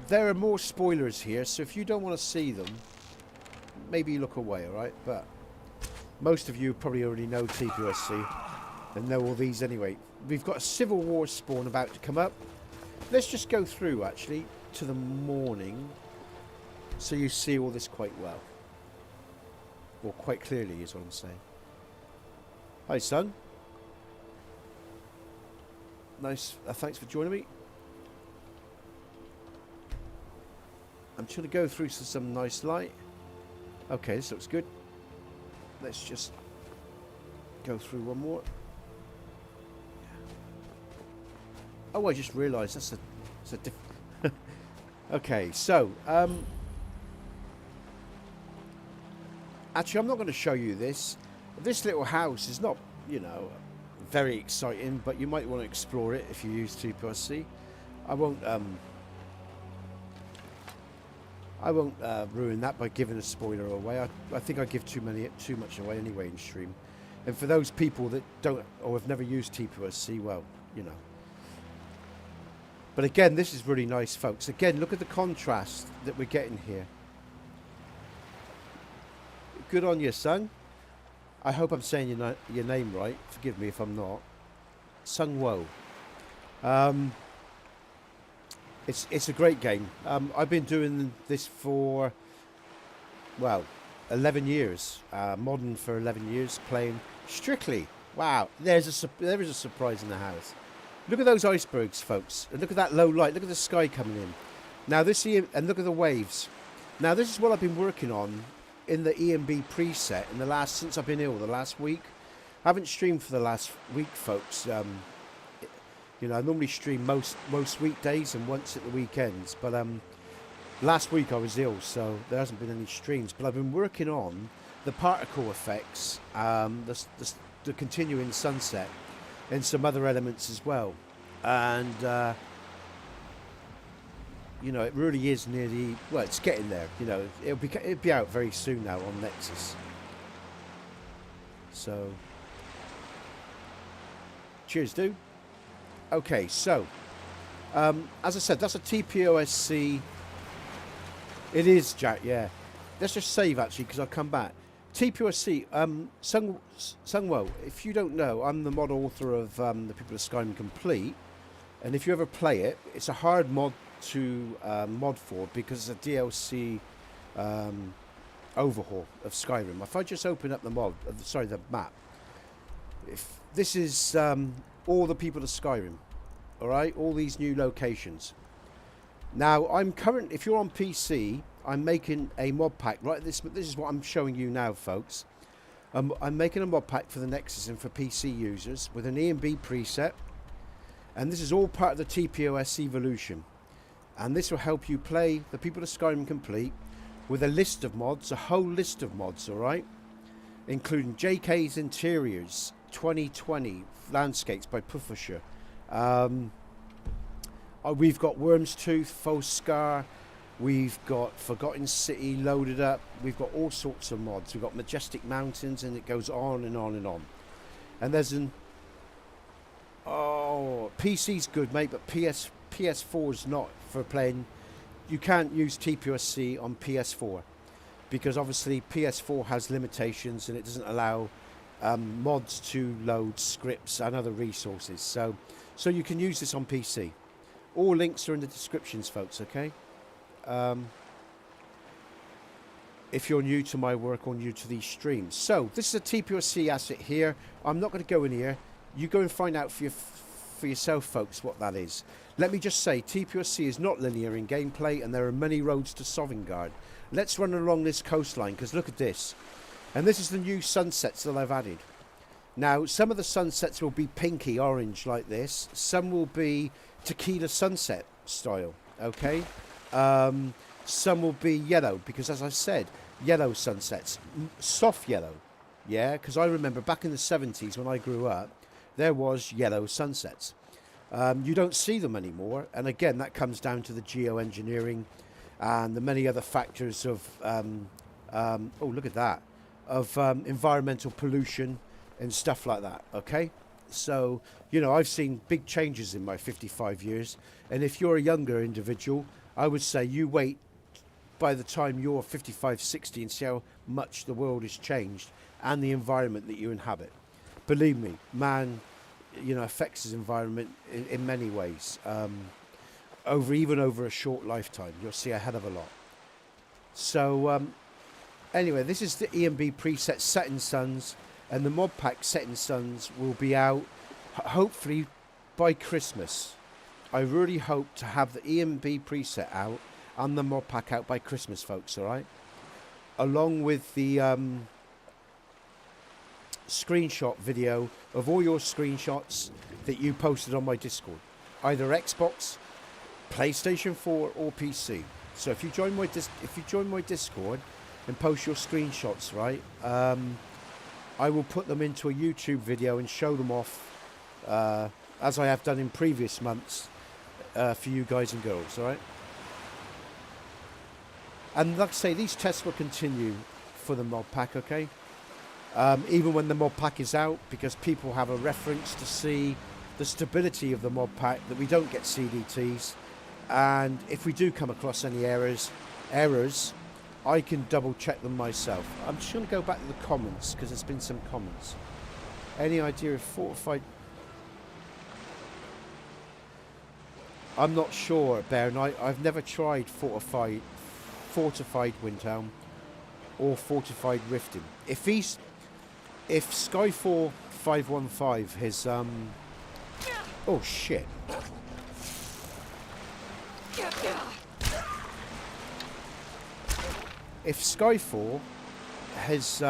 there are more spoilers here, so if you don't want to see them, maybe look away, alright? But most of you probably already know TPOSC and know all these anyway. We've got a Civil War spawn about to come up. Let's just go through, actually, to the morning, so you see all this quite well. Or quite clearly, is what I'm saying. Hi, son. Nice. Thanks for joining me. I'm trying to go through to some nice light. Okay, this looks good. Let's just go through one more. Oh, I just realised that's a diff okay, so actually I'm not going to show you this. This little house is not, you know, very exciting, but you might want to explore it if you use TPOSC. I won't ruin that by giving a spoiler away. I think I give too much away anyway in stream. And for those people that don't or have never used TPOSC, well, you know. But again, this is really nice, folks. Again, look at the contrast that we're getting here. Good on you, son. I hope I'm saying your name right. Forgive me if I'm not. Sung Wo. It's a great game. I've been doing this for, well, 11 years. Modern for 11 years, playing Strictly. Wow, there is a surprise in the house. Look at those icebergs, folks. And look at that low light. Look at the sky coming in. Now and look at the waves. Now this is what I've been working on in the EMB preset since I've been ill, the last week. I haven't streamed for the last week, folks. You know, I normally stream most weekdays and once at the weekends. But Last week I was ill, so there hasn't been any streams. But I've been working on the particle effects, the continuing sunset, and some other elements as well. And you know, it really is nearly, well, it's getting there. You know, it'll be out very soon now on Nexus. So, cheers, dude. Okay, so as I said, that's a TPOSC. It is, Jack. Yeah. Let's just save actually, because I'll come back. TPOSC. Sungwo, if you don't know, I'm the mod author of the People of Skyrim Complete, and if you ever play it, it's a hard mod to mod for because it's a DLC overhaul of Skyrim. If I just open up the the map, if this is all the People of Skyrim, all right, all these new locations. Now if you're on PC, I'm making a mod pack. Right, this is what I'm showing you now, folks. I'm making a mod pack for the Nexus and for PC users with an E&B preset, and this is all part of the TPOS evolution. And this will help you play the People of Skyrim Complete with a list of mods, a whole list of mods, alright? Including JK's Interiors 2020 Landscapes by Puffershire. We've got Worm's Tooth, Faux Scar, we've got Forgotten City loaded up, we've got all sorts of mods. We've got Majestic Mountains, and it goes on and on and on. And there's PC's good, mate, but PS4's not for playing. You can't use TPOSC on PS4 because obviously PS4 has limitations and it doesn't allow mods to load scripts and other resources. So you can use this on PC. All links are in the descriptions, folks. Okay. If you're new to my work or new to these streams, so this is a TPOSC asset here. I'm not going to go in here. You go and find out for yourself, folks, what that is. Let me just say, TPOSC is not linear in gameplay, and there are many roads to Sovngarde. Let's run along this coastline, because look at this. And this is the new sunsets that I've added. Now, some of the sunsets will be pinky orange like this. Some will be tequila sunset style, okay? Some will be yellow, because as I said, yellow sunsets. Soft yellow, yeah? Because I remember back in the 70s when I grew up, there was yellow sunsets. You don't see them anymore, and again that comes down to the geoengineering and the many other factors of oh, look at that, of environmental pollution and stuff like that. Okay, so you know, I've seen big changes in my 55 years, and if you're a younger individual, I would say you wait by the time you're 55, 60 and see how much the world has changed and the environment that you inhabit. Believe me, man, you know, affects his environment in many ways. Even over a short lifetime, you'll see a hell of a lot. So anyway, this is the E&B preset Setting Suns, and the mod pack Setting Suns will be out hopefully by Christmas. I really hope to have the E&B preset out and the mod pack out by Christmas, folks, alright? Along with the screenshot video of all your screenshots that you posted on my Discord, either Xbox, PlayStation 4 or PC. So if you join my Discord and post your screenshots, right, I will put them into a YouTube video and show them off as I have done in previous months for you guys and girls, all right? And like I say, these tests will continue for the mod pack, okay? Even when the mod pack is out, because people have a reference to see the stability of the mod pack, that we don't get CDTs, and if we do come across any errors, I can double check them myself. I'm just going to go back to the comments, because there's been some comments. Any idea of fortified? I'm not sure, Bear Knight. I've never tried fortified Windhelm or fortified Riften. If Skyfall 515 has oh shit. If Skyfall has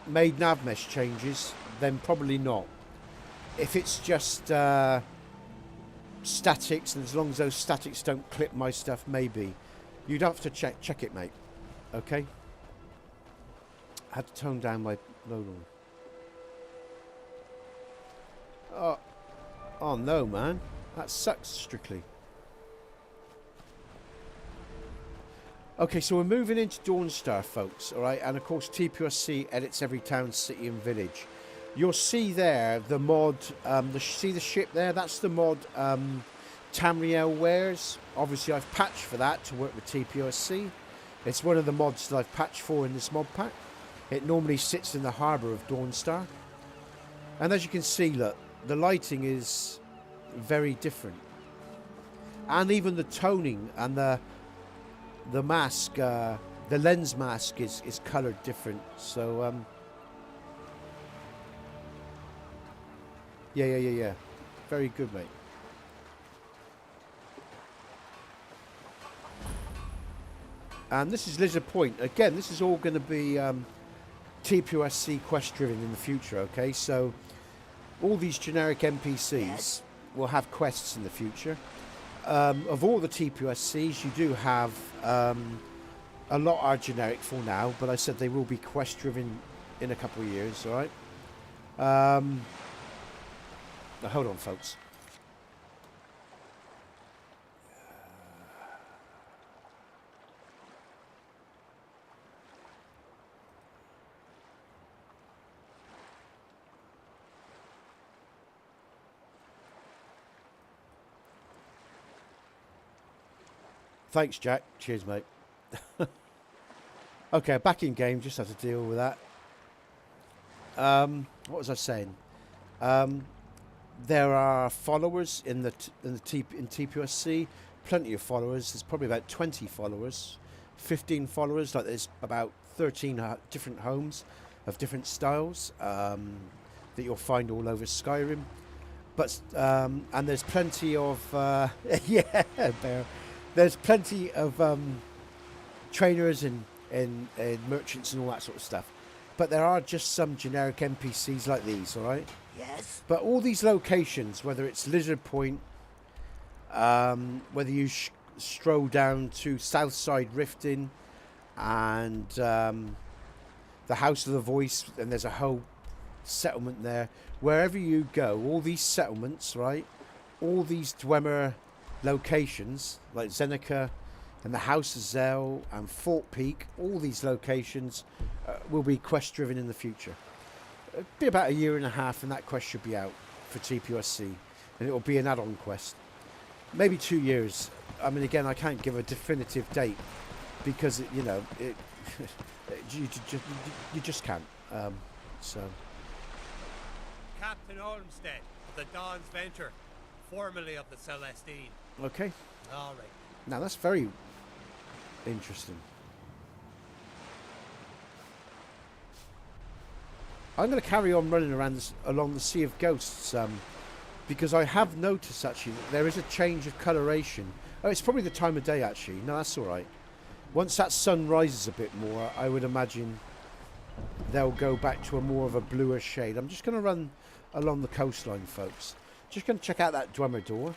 made nav mesh changes, then probably not. If it's just statics, and as long as those statics don't clip my stuff, maybe. You'd have to check it, mate. Okay? I had to tone down my load on. Oh no, man. That sucks, Strictly. Okay, so we're moving into Dawnstar, folks, alright? And of course, TPOSC edits every town, city and village. You'll see there the mod, see the ship there? That's the mod Tamriel wears. Obviously, I've patched for that to work with TPOSC. It's one of the mods that I've patched for in this mod pack. It normally sits in the harbour of Dawnstar. And as you can see, look, the lighting is very different. And even the toning and the mask, the lens mask is coloured different. So, yeah. Very good, mate. And this is Lizard Point. Again, this is all going to be TPOSC quest driven in the future, okay? So all these generic NPCs will have quests in the future. Of all the TPOSCs, you do have a lot are generic for now, but I said they will be quest driven in a couple of years, all right? Now, hold on, folks. Thanks, Jack. Cheers, mate. Okay, back in game. Just have to deal with that. What was I saying? There are followers in TPOSC. Plenty of followers. There's probably about 20 followers, 15 followers. Like there's about 13 different homes of different styles that you'll find all over Skyrim. But and there's plenty of yeah, Bear. There's plenty of trainers and merchants and all that sort of stuff. But there are just some generic NPCs like these, all right? Yes. But all these locations, whether it's Lizard Point, whether you stroll down to Southside Riften and the House of the Voice, and there's a whole settlement there. Wherever you go, all these settlements, right? All these Dwemer locations like Zeneca and the House of Zell and Fort Peak, all these locations will be quest driven in the future. It'll be about 1.5 years and that quest should be out for TPOSC, and it will be an add-on quest. Maybe 2 years. I mean, again, I can't give a definitive date because you know you just can't. So Captain Olmsted of the Dawn's Venture, formerly of the Celestine. okay. All right. Now that's very interesting. I'm going to carry on running around along the Sea of Ghosts because I have noticed actually that there is a change of coloration. Oh, it's probably the time of day actually. No, that's all right. Once that sun rises a bit more, I would imagine they'll go back to a more of a bluer shade. I'm just going to run along the coastline, folks. Just going to check out that Dwemer door.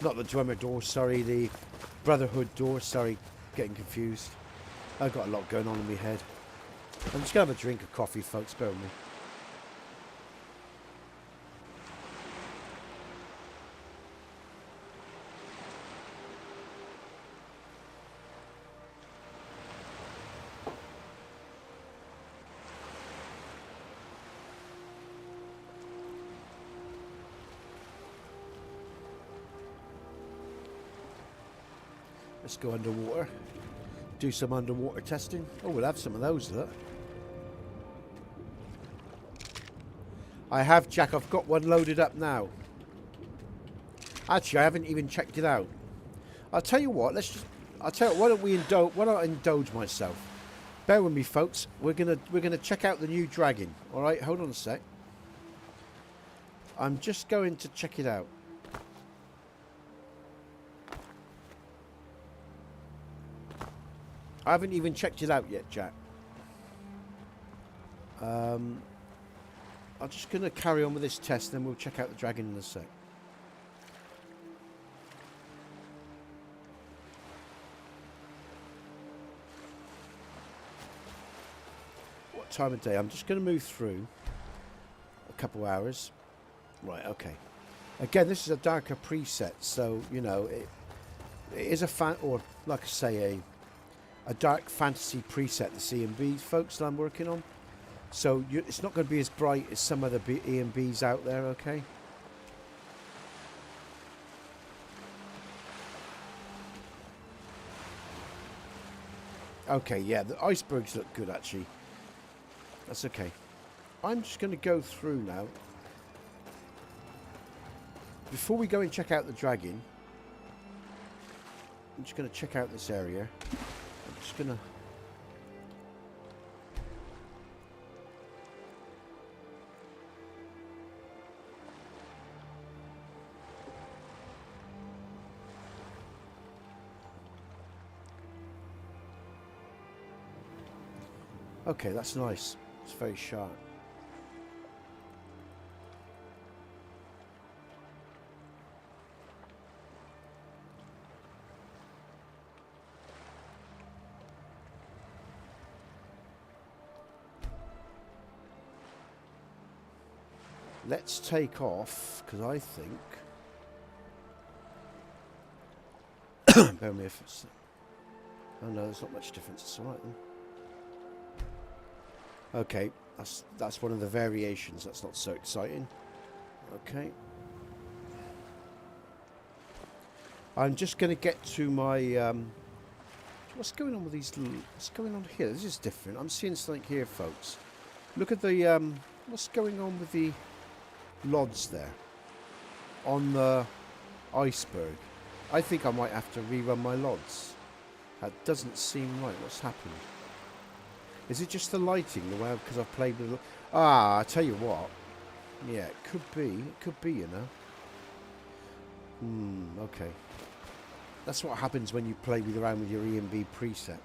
Not the Dwemer door, sorry, the Brotherhood door, sorry, getting confused. I've got a lot going on in my head. I'm just going to have a drink of coffee, folks, bear with me. Let's go underwater. Do some underwater testing. Oh, we'll have some of those, look. I have, Jack. I've got one loaded up now. Actually, I haven't even checked it out. I'll tell you what. I'll tell you. Why don't I indulge myself? Bear with me, folks. We're gonna check out the new dragon. All right. Hold on a sec. I'm just going to check it out. I haven't even checked it out yet, Jack. I'm just going to carry on with this test, then we'll check out the dragon in a sec. What time of day? I'm just going to move through a couple hours. Right, okay. Again, this is a darker preset, so, you know, it is a or like I say, a dark fantasy preset, the C&B folks that I'm working on. So it's not going to be as bright as some other E&Bs out there, okay? Okay, yeah, the icebergs look good, actually. That's okay. I'm just going to go through now. Before we go and check out the dragon, I'm just going to check out this area. I'm just going to... Okay, that's nice. It's very sharp. Let's take off, because I think... Bear with me if it's... Oh no, there's not much difference. It's alright then. Okay, that's one of the variations. That's not so exciting. Okay. I'm just going to get to my... what's going on with these... What's going on here? This is different. I'm seeing something here, folks. Look at the... what's going on with the lods there? On the iceberg. I think I might have to rerun my lods. That doesn't seem right. What's happened? Is it just the lighting, the way because I've played with... Ah, I tell you what. Yeah, it could be. It could be, you know. Okay. That's what happens when you play around with your E&B preset.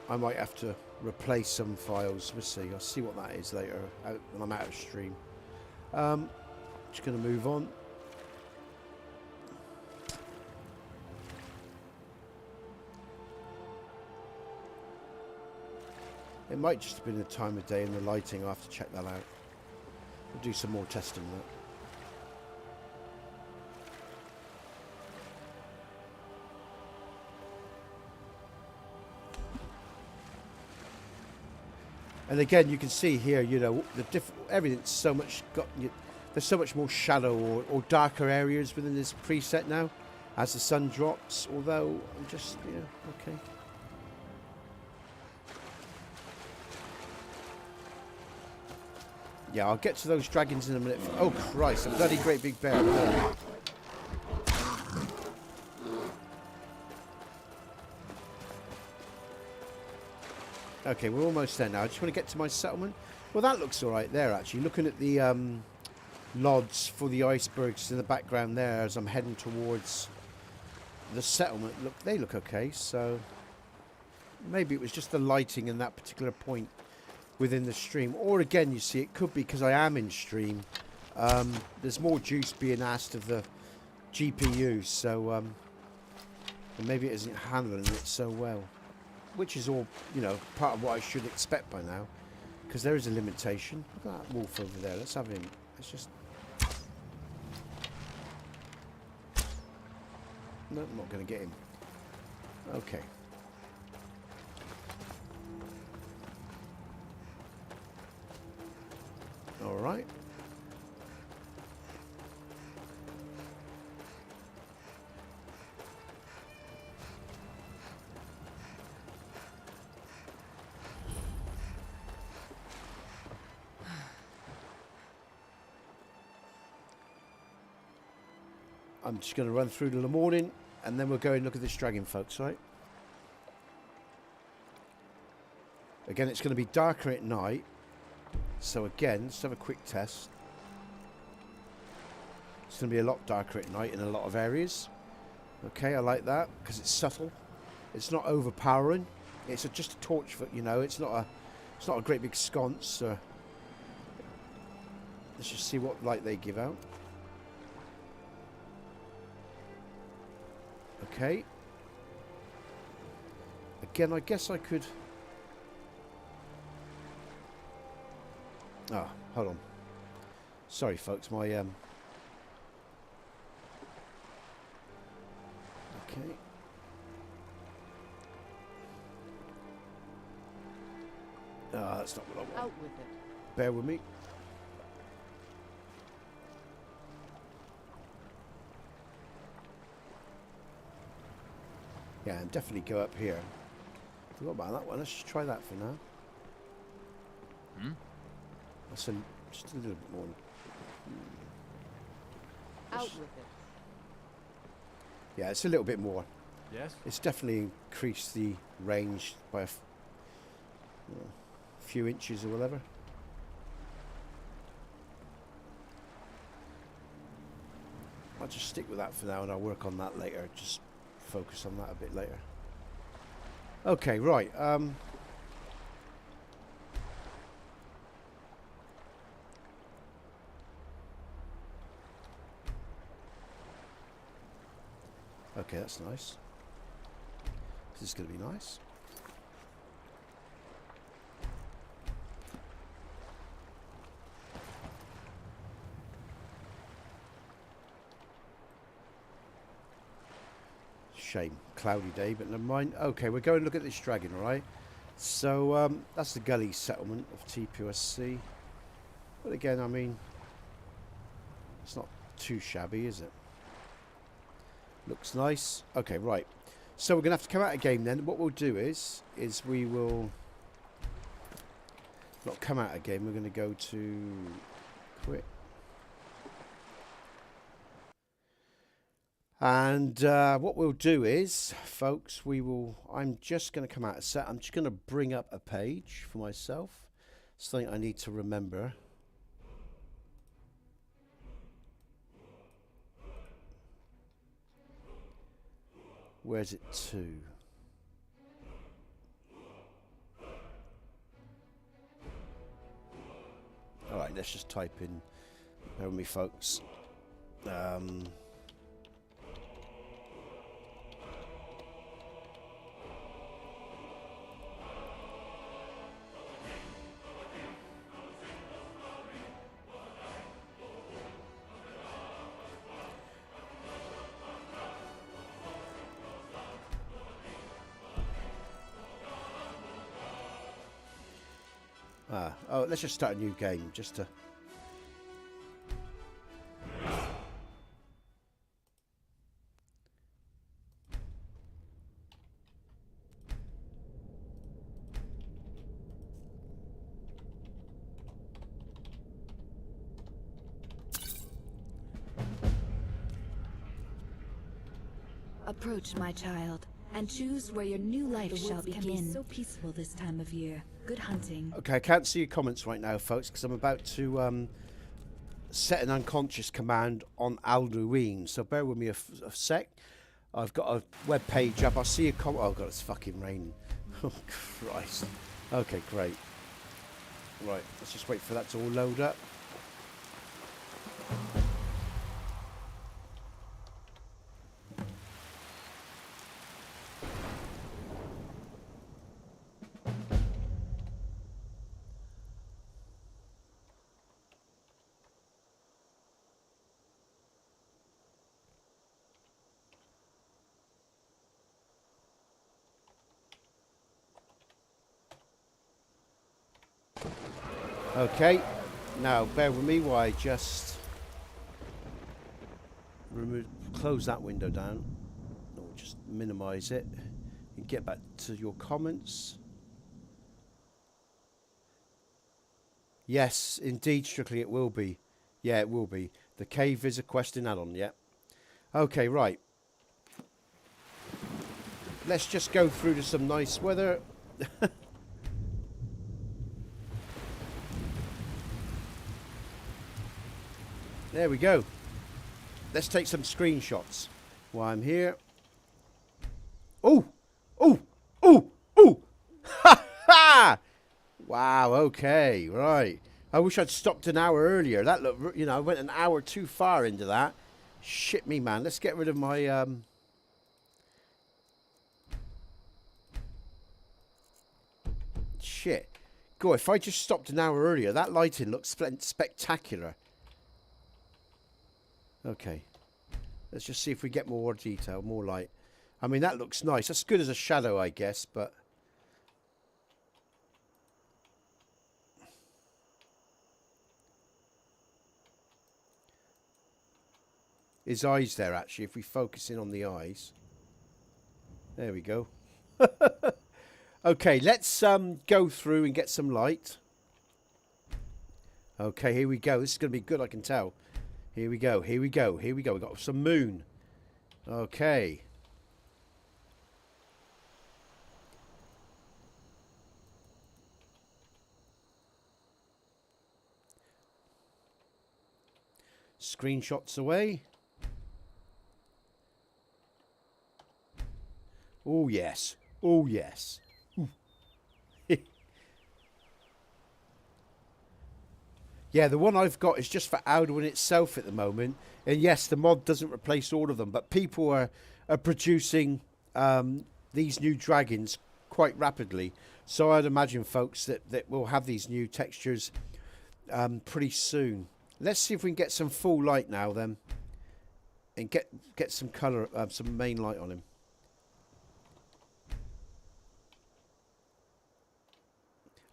I might have to replace some files. We'll see. I'll see what that is later when I'm out of stream. Just going to move on. It might just have been the time of day and the lighting. I'll have to check that out. We'll do some more testing on that. And again, you can see here, you know, everything's so much there's so much more shadow or darker areas within this preset now as the sun drops. Although, I'm just, yeah, okay. Yeah, I'll get to those dragons in a minute. Oh, Christ, a bloody great big bear. Okay, we're almost there now. I just want to get to my settlement. Well, that looks all right there, actually. Looking at the lods for the icebergs in the background there as I'm heading towards the settlement. Look, they look okay, so maybe it was just the lighting in that particular point within the stream, or again, you see, it could be because I am in stream. There's more juice being asked of the GPU, so and maybe it isn't handling it so well, which is all, you know, part of what I should expect by now, because there is a limitation. Look at that wolf over there. Let's have him. Let's just... No, I'm not going to get him. Okay. All right. I'm just going to run through to the morning, and then we'll go and look at this dragon, folks, right? Again, it's going to be darker at night. So again, let's have a quick test. It's going to be a lot darker at night in a lot of areas. Okay, I like that because it's subtle. It's not overpowering. It's just a torch, you know. It's not a It's not a great big sconce. Let's just see what light they give out. Okay. Again, I guess I could... Ah, hold on. Sorry, folks. My Okay. Ah, that's not what I want. Out with it. Bear with me. Yeah, and definitely go up here. Forgot about that one. Let's just try that for now. That's just a little bit more. Out with it. Yeah, it's a little bit more. Yes? It's definitely increased the range by a few inches or whatever. I'll just stick with that for now and I'll work on that later. Just focus on that a bit later. Okay, right. Okay, that's nice. This is going to be nice. Shame. Cloudy day, but never mind. Okay, we're going to look at this dragon, alright? So, that's the gully settlement of TPOSC. But again, I mean, it's not too shabby, is it? Looks nice. Okay, right. So we're going to have to come out of game then. What we'll do is we will not come out of game. We're going to go to quit. And what we'll do is, folks, I'm just going to come out of set. I'm just going to bring up a page for myself. Something I need to remember. Where's it to? Alright, let's just type in. Bear with me, folks. Oh, let's just start a new game, just to... Approach, my child, and choose where your new life shall begin. Can be so peaceful this time of year. Good hunting. Okay, I can't see your comments right now, folks, because I'm about to set an unconscious command on Alduin. So bear with me a sec. I've got a web page up. I'll see your comment. Oh god, it's fucking raining. Oh Christ. Okay, great. Right, let's just wait for that to all load up. Okay, now bear with me while I just close that window down, or just minimize it, and get back to your comments. Yes, indeed, Strictly, it will be. Yeah, it will be. The cave is a quest in add-on, yeah. Okay, right. Let's just go through to some nice weather. There we go. Let's take some screenshots while I'm here. Oh! Oh! Oh! Oh! Ha ha! Wow, okay, right. I wish I'd stopped an hour earlier. That looked, you know, I went an hour too far into that. Shit me, man. Let's get rid of my, shit. God, if I just stopped an hour earlier, that lighting looks spectacular. Okay. Let's just see if we get more detail, more light. I mean, that looks nice. That's good as a shadow, I guess, but... his eyes there, actually, if we focus in on the eyes. There we go. Okay, let's go through and get some light. Okay, here we go. This is going to be good, I can tell. Here we go, here we go, here we go. We've got some moon. Okay. Screenshots away. Oh, yes. Oh, yes. Yeah, the one I've got is just for Alduin itself at the moment. And yes, the mod doesn't replace all of them, but people are producing these new dragons quite rapidly. So I'd imagine, folks, that we'll have these new textures pretty soon. Let's see if we can get some full light now, then. And get some colour, some main light on him.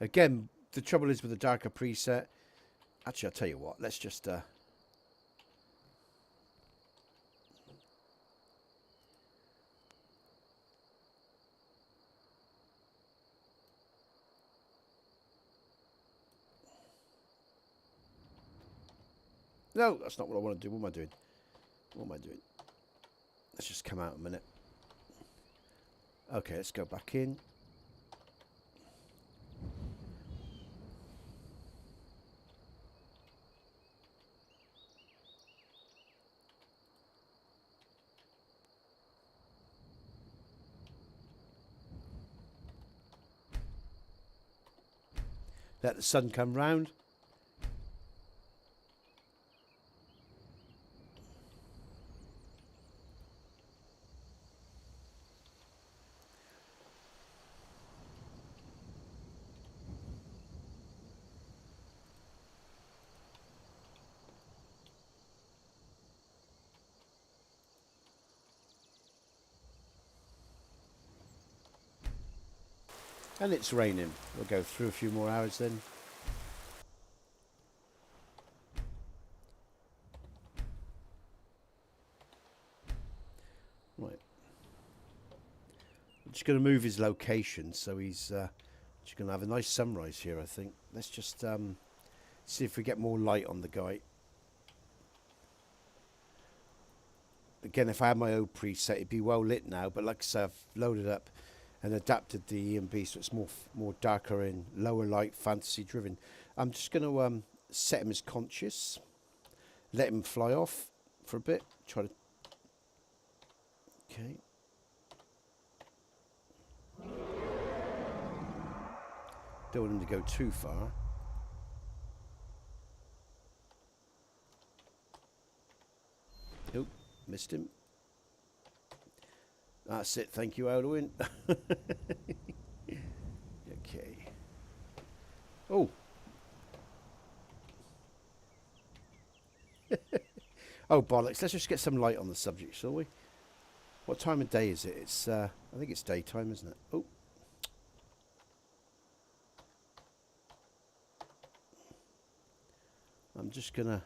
Again, the trouble is with the darker preset. Actually, I'll tell you what. Let's just... No, that's not what I want to do. What am I doing? What am I doing? Let's just come out a minute. Okay, let's go back in. Let the sun come round. And it's raining. We'll go through a few more hours then. Right. I'm just going to move his location so he's just going to have a nice sunrise here, I think. Let's just see if we get more light on the guy. Again, if I had my own preset, it'd be well lit now. But like I said, I've loaded up and adapted the EMB so it's more darker and lower light, fantasy driven. I'm just going to set him as conscious, let him fly off for a bit. Try to. Okay. Don't want him to go too far. Nope, missed him. That's it, thank you, Alduin. Okay. Oh. Oh, bollocks. Let's just get some light on the subject, shall we? What time of day is it? It's, I think it's daytime, isn't it? Oh. I'm just gonna...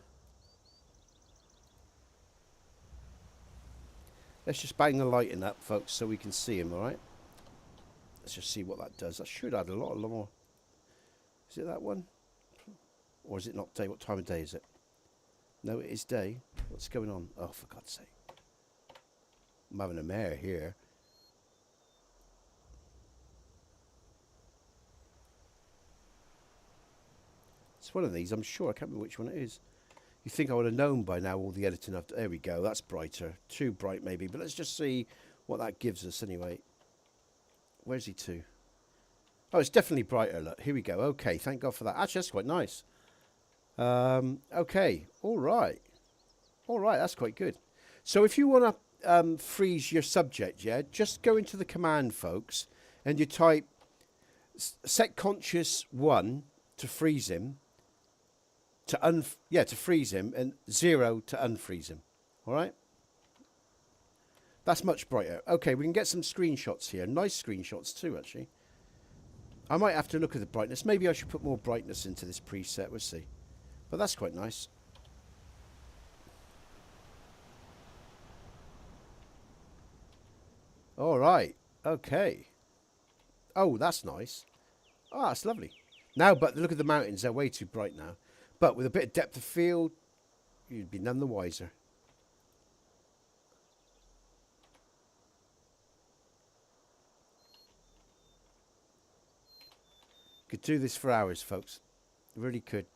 Let's just bang the lighting up, folks, so we can see him, alright? Let's just see what that does. That should add a lot more. Is it that one? Or is it not day? What time of day is it? No, it is day. What's going on? Oh, for God's sake. I'm having a mare here. It's one of these, I'm sure. I can't remember which one it is. You think I would have known by now all the editing I've done. There we go. That's brighter. Too bright, maybe. But let's just see what that gives us anyway. Where's he to? Oh, it's definitely brighter. Look, here we go. Okay, thank God for that. Actually, that's quite nice. Okay, all right. All right, that's quite good. So if you want to freeze your subject, yeah, just go into the command, folks, and you type set conscious 1 to freeze him, to freeze him, and 0 to unfreeze him. All right? That's much brighter. Okay, we can get some screenshots here. Nice screenshots too, actually. I might have to look at the brightness. Maybe I should put more brightness into this preset. We'll see. But that's quite nice. All right. Okay. Oh, that's nice. Oh, that's lovely. Now, but look at the mountains. They're way too bright now. But with a bit of depth of field, you'd be none the wiser. Could do this for hours, folks. Really could.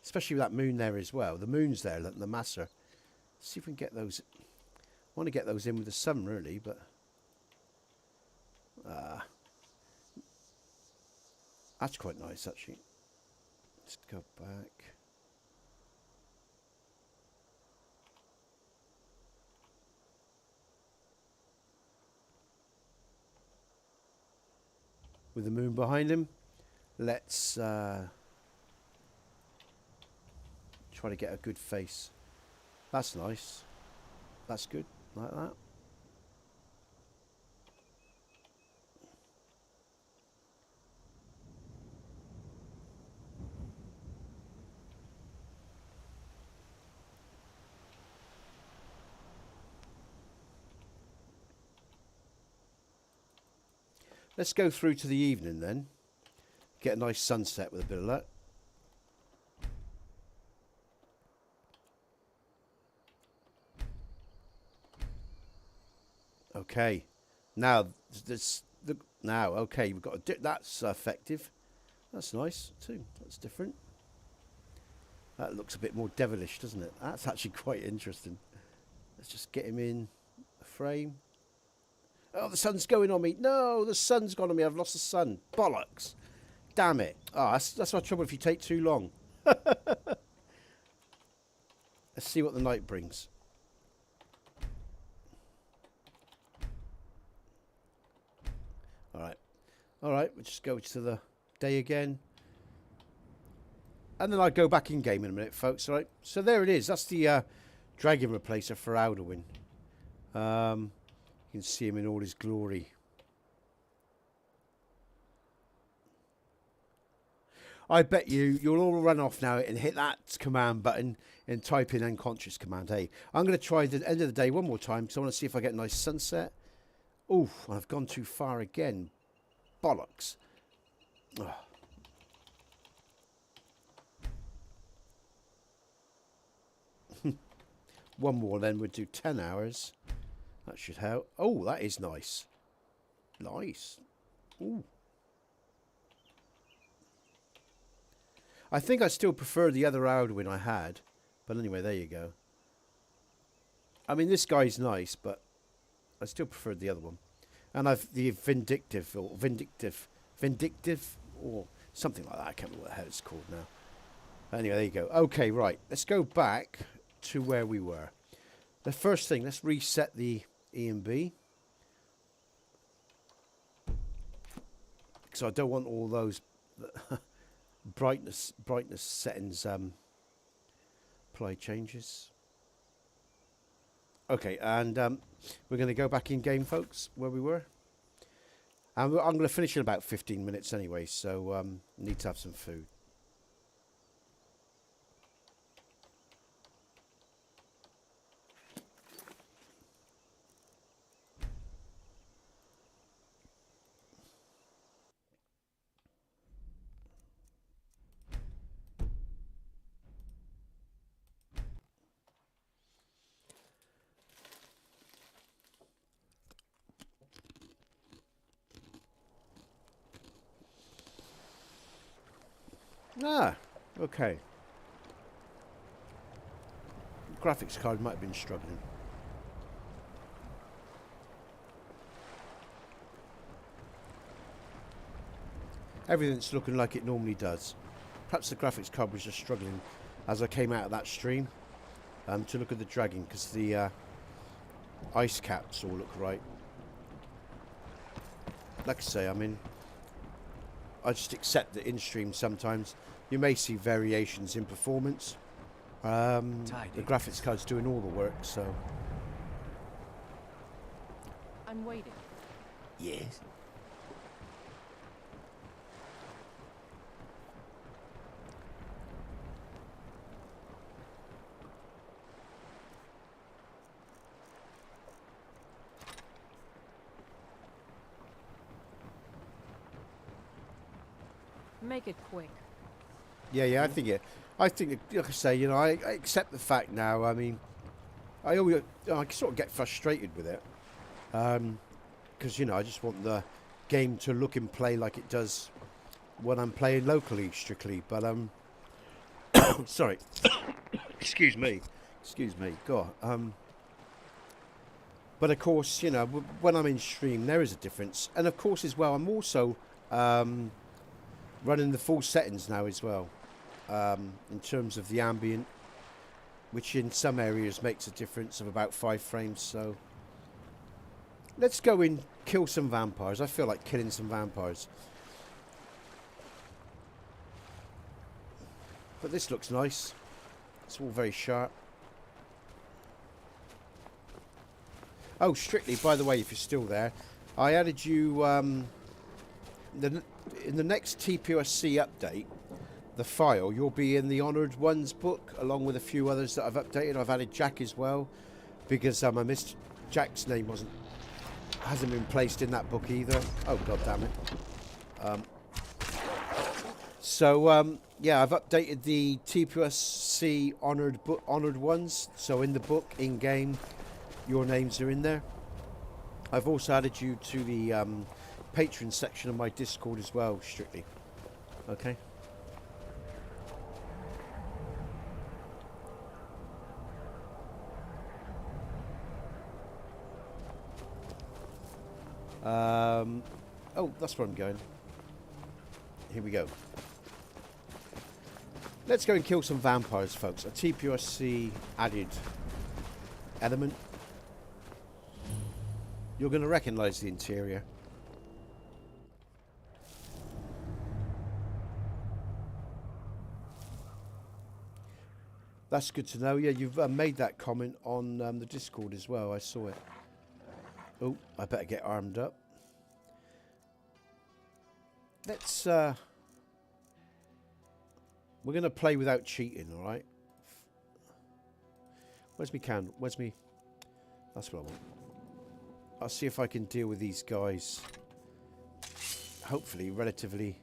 Especially with that moon there as well. The moon's there, look, the masser. Let's see if we can get those. I want to get those in with the sun, really, but... that's quite nice, actually. Let's go back. With the moon behind him, let's try to get a good face. That's nice. That's good, like that. Let's go through to the evening then. Get a nice sunset with a bit of luck. Okay. Now okay, we've got that's effective. That's nice too. That's different. That looks a bit more devilish, doesn't it? That's actually quite interesting. Let's just get him in the frame. Oh, the sun's going on me. No, the sun's gone on me. I've lost the sun. Bollocks. Damn it. Oh, that's my trouble if you take too long. Let's see what the night brings. All right. All right, we'll just go to the day again. And then I'll go back in game in a minute, folks. All right. So there it is. That's the dragon replacer for Alduin. You can see him in all his glory. I bet you'll all run off now and hit that command button and type in unconscious command. Hey, I'm going to try the end of the day one more time because I want to see if I get a nice sunset. Ooh, I've gone too far again. Bollocks. Oh. One more, then we'll do 10 hours. That should help. Oh, that is nice. Nice. Ooh. I think I still prefer the other Alduin I had. But anyway, there you go. I mean, this guy's nice, but I still preferred the other one. And I've the vindictive, or something like that. I can't remember what the hell it's called now. Anyway, there you go. Okay, right. Let's go back to where we were. The first thing, let's reset the E&B. Because I don't want all those brightness settings apply changes. Okay, and we're going to go back in game, folks, where we were. And I'm going to finish in about 15 minutes anyway, so need to have some food. Ah, okay. Graphics card might have been struggling. everything's looking like it normally does. Perhaps the graphics card was just struggling as I came out of that stream to look at the dragging, because the ice caps all look right. Like I say, I mean, I just accept that in stream sometimes you may see variations in performance. The graphics card's doing all the work, so. I'm waiting. Yes. Make it quick. Yeah, I think like I say, you know, I accept the fact now. I mean, I sort of get frustrated with it, because you know, I just want the game to look and play like it does when I'm playing locally, strictly. But sorry, excuse me, God. But of course, you know, when I'm in stream, there is a difference, and of course as well, I'm also running the full settings now as well, in terms of the ambient, which in some areas makes a difference of about 5 frames. So let's go and kill some vampires. I feel like killing some vampires. But this looks nice. It's all very sharp. Oh, Strictly, by the way, if you're still there, I added you in the next TPOSC update, the file, you'll be in the Honoured Ones book, along with a few others that I've updated. I've added Jack as well, because I missed Jack's name hasn't been placed in that book either. Oh, god damn it. Yeah, I've updated the TPOSC Honoured Ones, so in the book, in game, your names are in there. I've also added you to the Patreon section of my Discord as well, Strictly. Okay. Oh, that's where I'm going. Here we go. Let's go and kill some vampires, folks. A TPOSC added element. You're going to recognise the interior. That's good to know. Yeah, you've made that comment on the Discord as well. I saw it. Oh, I better get armed up. Let's... we're going to play without cheating, all right? Where's me can? Where's me... That's what I want. I'll see if I can deal with these guys. Hopefully, relatively...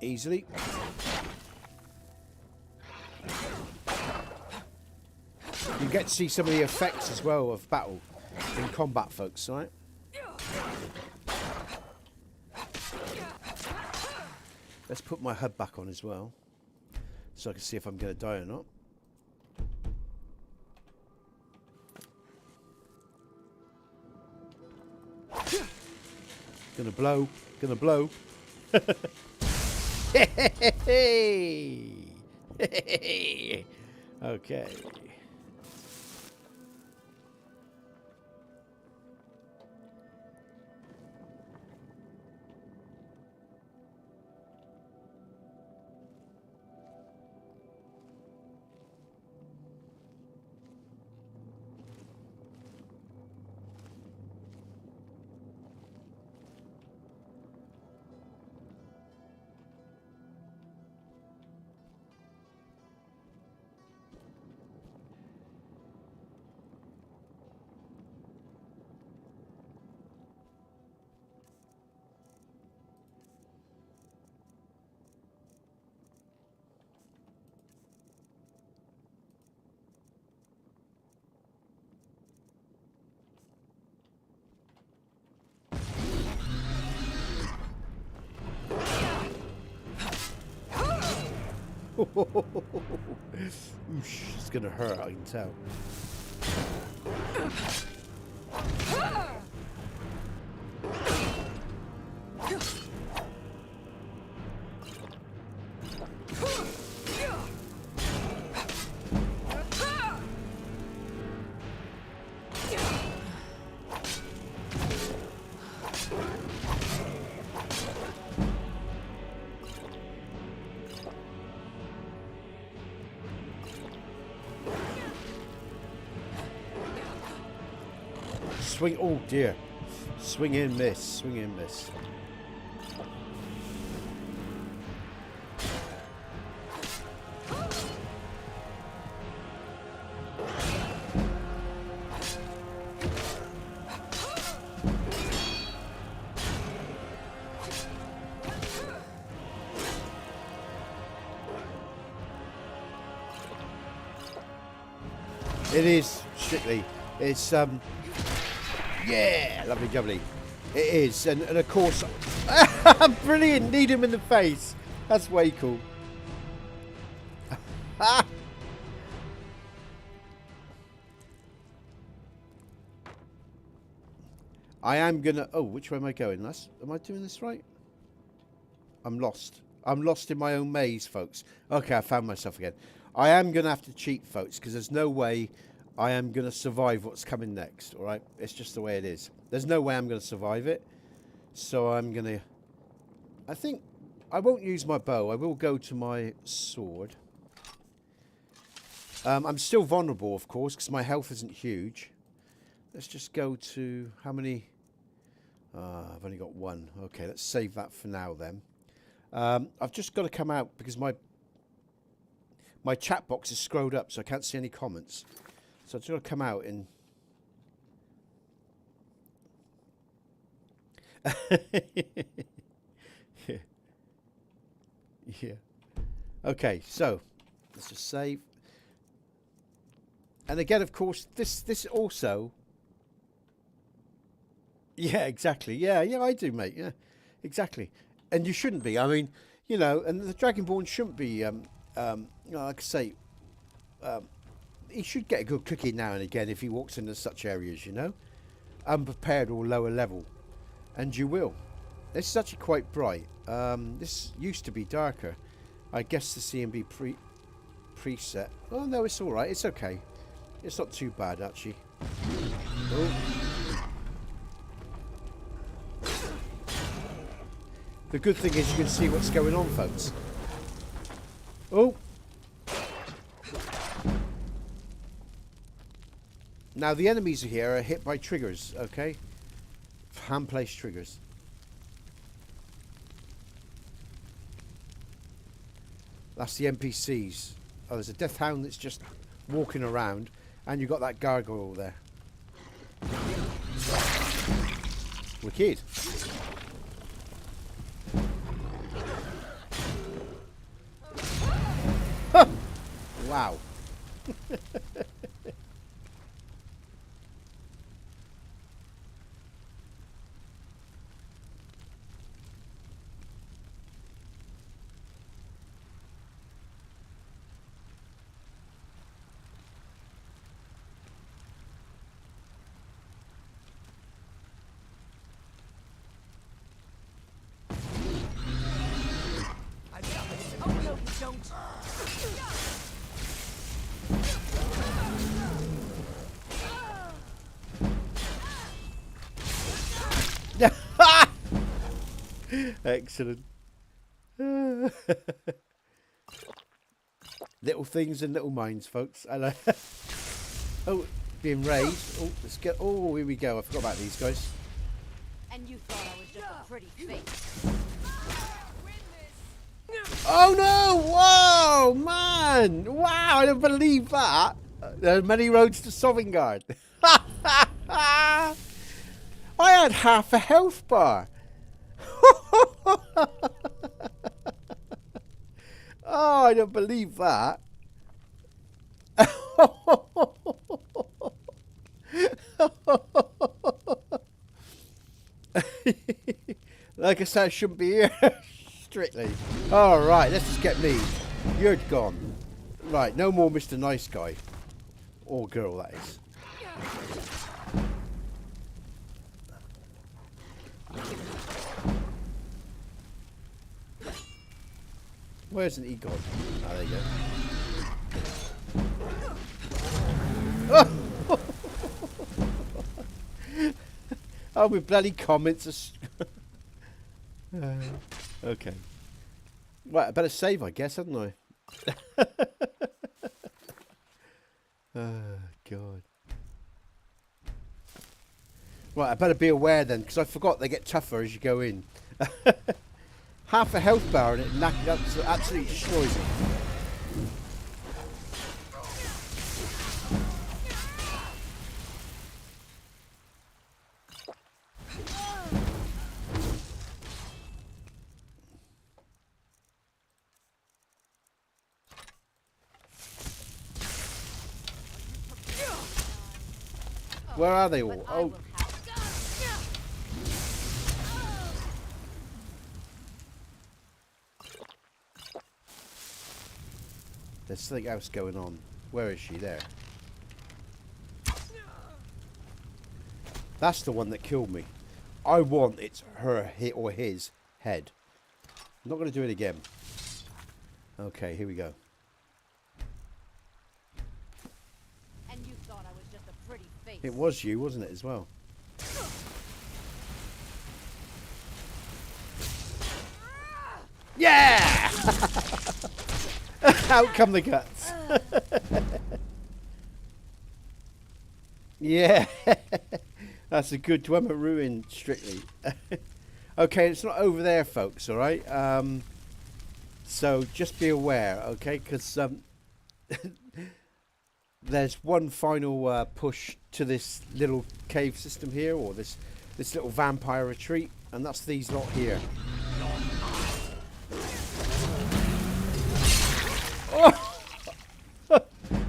easily. You get to see some of the effects as well of battle in combat, folks, right? Let's put my HUD back on as well, so I can see if I'm going to die or not. Gonna blow. Gonna blow. Okay. Oosh, it's gonna hurt, I can tell. Swing. Oh dear. Swing and miss. Swing and miss. It is strictly. It's yeah, lovely jubbly. It is, and of course, brilliant. Need him in the face. That's way cool. I am gonna. Oh, which way am I going? Am I doing this right? I'm lost. I'm lost in my own maze, folks. Okay, I found myself again. I am going to have to cheat, folks, because there's no way I am going to survive what's coming next, all right? It's just the way it is. There's no way I'm going to survive it. So I'm going to... I think I won't use my bow. I will go to my sword. I'm still vulnerable, of course, because my health isn't huge. Let's just go to... How many... I've only got one. Okay, let's save that for now, then. I've just got to come out because my chat box is scrolled up, so I can't see any comments. So I've just got to come out and... yeah. Okay, so let's just save. And again, of course, this also... Yeah, exactly. Yeah, I do, mate. Yeah, exactly. And you shouldn't be. I mean, you know, and the Dragonborn shouldn't be... like I say, he should get a good cookie now and again if he walks into such areas, you know, unprepared or lower level, and you will. This is actually quite bright. This used to be darker. I guess the CMB preset. Oh no, it's all right. It's okay. It's not too bad actually. Oh. The good thing is you can see what's going on, folks. Oh. Now the enemies here are hit by triggers, okay? Hand-placed triggers. That's the NPCs. Oh, there's a death hound that's just walking around, and you've got that gargoyle there. Wicked. Wow. Excellent. Little things and little minds, folks. I like. Oh, being raised. Oh, let's get. Oh, here we go. I forgot about these guys. And you thought I was just a pretty face. Oh no! Whoa, man! Wow, I don't believe that. There are many roads to Sovngarde. I had half a health bar. Oh, I don't believe that. Like I said, I shouldn't be here. Strictly. Alright, let's just get me. You're gone. Right, no more Mr. Nice Guy. Or girl, that is. Where isn't he gone? Oh, there you go. Oh, oh with bloody comments. Okay. Right, I better save, I guess, hadn't I? Oh, God. Right, I better be aware then, because I forgot they get tougher as you go in. Half a health bar and it absolutely destroys it. Where are they all? Oh. There's something else going on. Where is she? There. That's the one that killed me. I want it's her or his head. I'm not going to do it again. Okay, here we go. And you thought I was just a pretty face. It was you, wasn't it, as well? Yeah! Out come the guts. Yeah. That's a good to ruin strictly. Okay, it's not over there, folks, alright? So just be aware, okay? Because there's one final push to this little cave system here, or this little vampire retreat, and that's these lot here. Oh!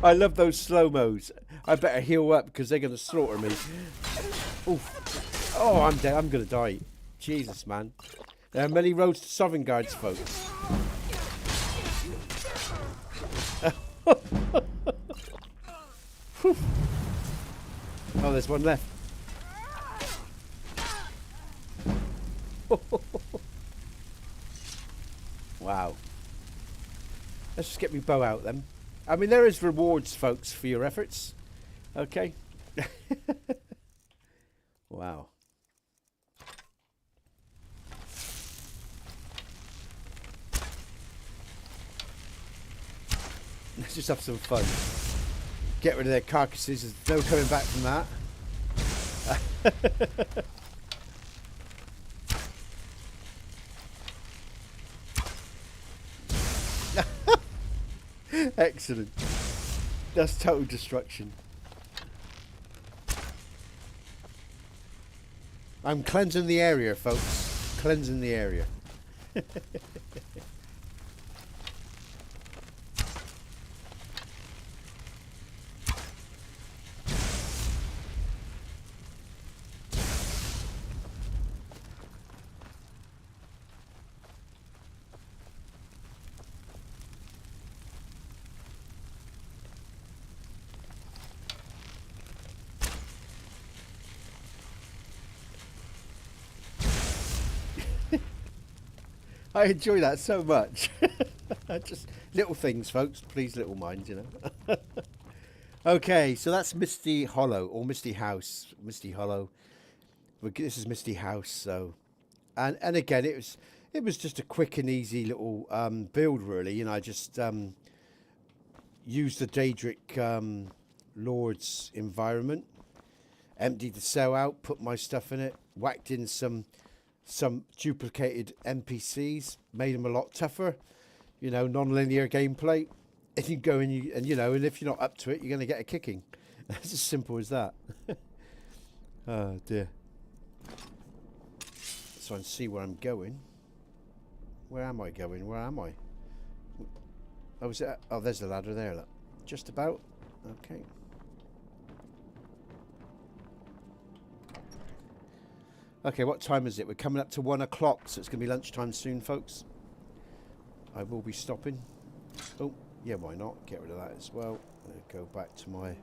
I love those slow-mos. I better heal up because they're going to slaughter me. Oof. Oh, I'm dead. I'm going to die. Jesus, man. There are many roads to Sovngarde, folks. Oh, there's one left. Wow. Let's just get my bow out then. I mean, there is rewards, folks, for your efforts. Okay. Wow. Let's just have some fun. Get rid of their carcasses. There's no coming back from that. Excellent. That's total destruction. I'm cleansing the area, folks. Cleansing the area. I enjoy that so much. Just little things, folks. Please, little minds, you know. Okay, so that's Misty Hollow or Misty House, Misty Hollow. This is Misty House. So, and again, it was just a quick and easy little build, really. You know, I just used the Daedric Lord's environment, emptied the cell out, put my stuff in it, whacked in some duplicated NPCs, made them a lot tougher, you know, non-linear gameplay. And you go and you know, and if you're not up to it, you're going to get a kicking. It's as simple as that. Oh dear. So I can see where I'm going. Where am I going? Where am I? Oh, is it? Oh, there's the ladder there. Look. Just about. Okay. Okay, what time is it? We're coming up to 1 o'clock, so it's going to be lunchtime soon, folks. I will be stopping. Oh, yeah, why not? Get rid of that as well. Go back to my...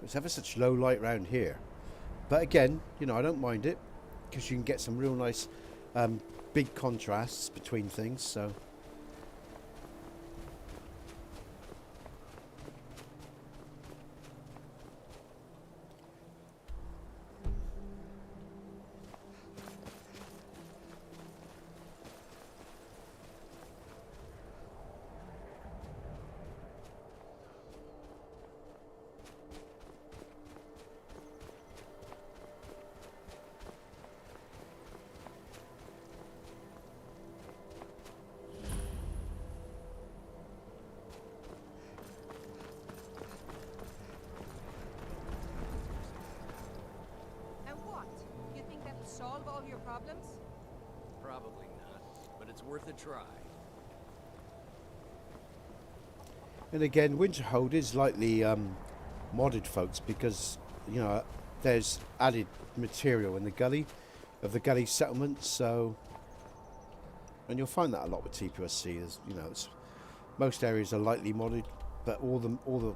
It's ever such low light round here. But again, you know, I don't mind it, because you can get some real nice big contrasts between things, so... solve your problems? Probably not, but it's worth a try. And again, Winterhold is lightly modded, folks, because, you know, there's added material in the gully of the gully settlement, so... And you'll find that a lot with TPOSC. There's, you know, most areas are lightly modded, but all the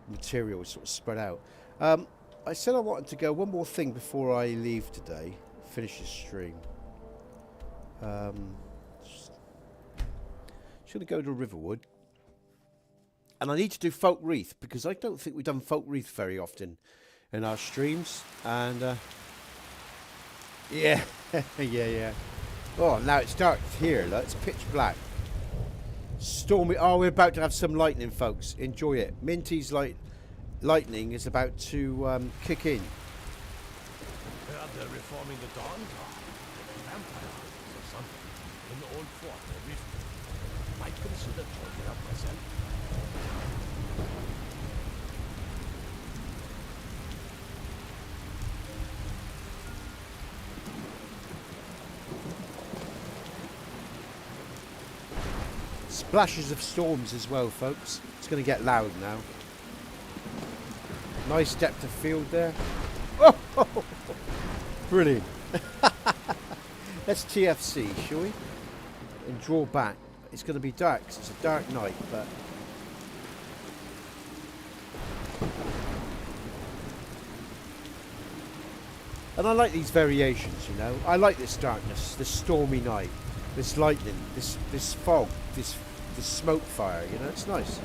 material is sort of spread out. I said I wanted to go one more thing before I leave today, finish this stream. Just gonna go to Riverwood, and I need to do Folk Wreath because I don't think we've done Folk Wreath very often in our streams. And yeah, yeah. Oh, now it's dark here. Look, it's pitch black. Stormy. Oh, we're about to have some lightning, folks. Enjoy it. Minty's lightning is about to kick in. Heard they're reforming the Dawn Guard. Vampire hunters or something. In the old fort near Rift. Might consider joining up myself. Splashes of storms as well, folks. It's going to get loud now. Nice depth of field there. Oh, brilliant. Let's TFC, shall we? And draw back. It's going to be dark 'cause it's a dark night, but... And I like these variations, you know. I like this darkness, this stormy night, this lightning, this fog, this smoke fire, you know. It's nice.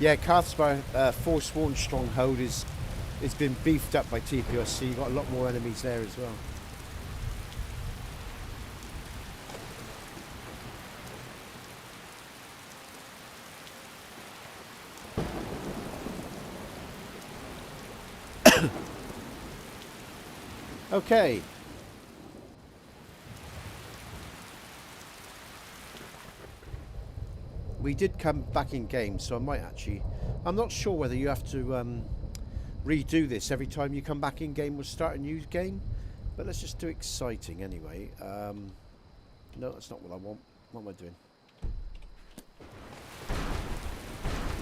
Yeah, Cathspar Forsworn Stronghold is been beefed up by TPOSC. You've got a lot more enemies there as well. Okay. We did come back in game, so I might actually... I'm not sure whether you have to redo this every time you come back in game or start a new game. But let's just do exciting anyway. No, that's not what I want. What am I doing?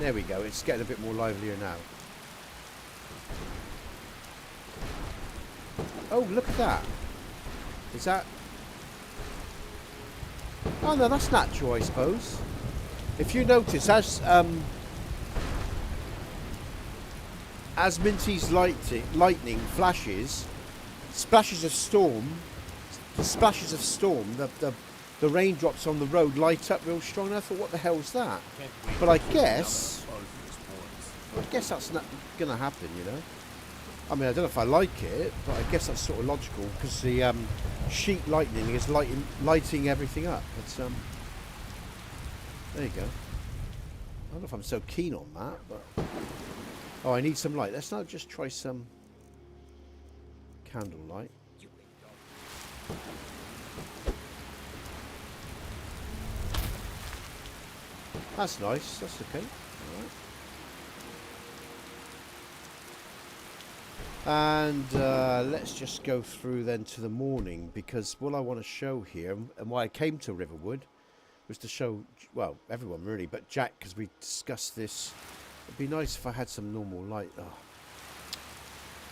There we go. It's getting a bit more livelier now. Oh, look at that. Is that... Oh, no, that's natural, I suppose. If you notice, as Minty's lightning flashes, splashes of storm, the raindrops on the road light up real strong. And I thought, what the hell's that? But I guess that's not going to happen, you know. I mean, I don't know if I like it, but I guess that's sort of logical because the sheet lightning is lighting everything up. It's there you go. I don't know if I'm so keen on that, but oh, I need some light. Let's now just try some candlelight. That's nice. That's okay. All right. And let's just go through then to the morning, because what I want to show here and why I came to Riverwood was to show, well, everyone really, but Jack, because we discussed this. It'd be nice if I had some normal light. Oh.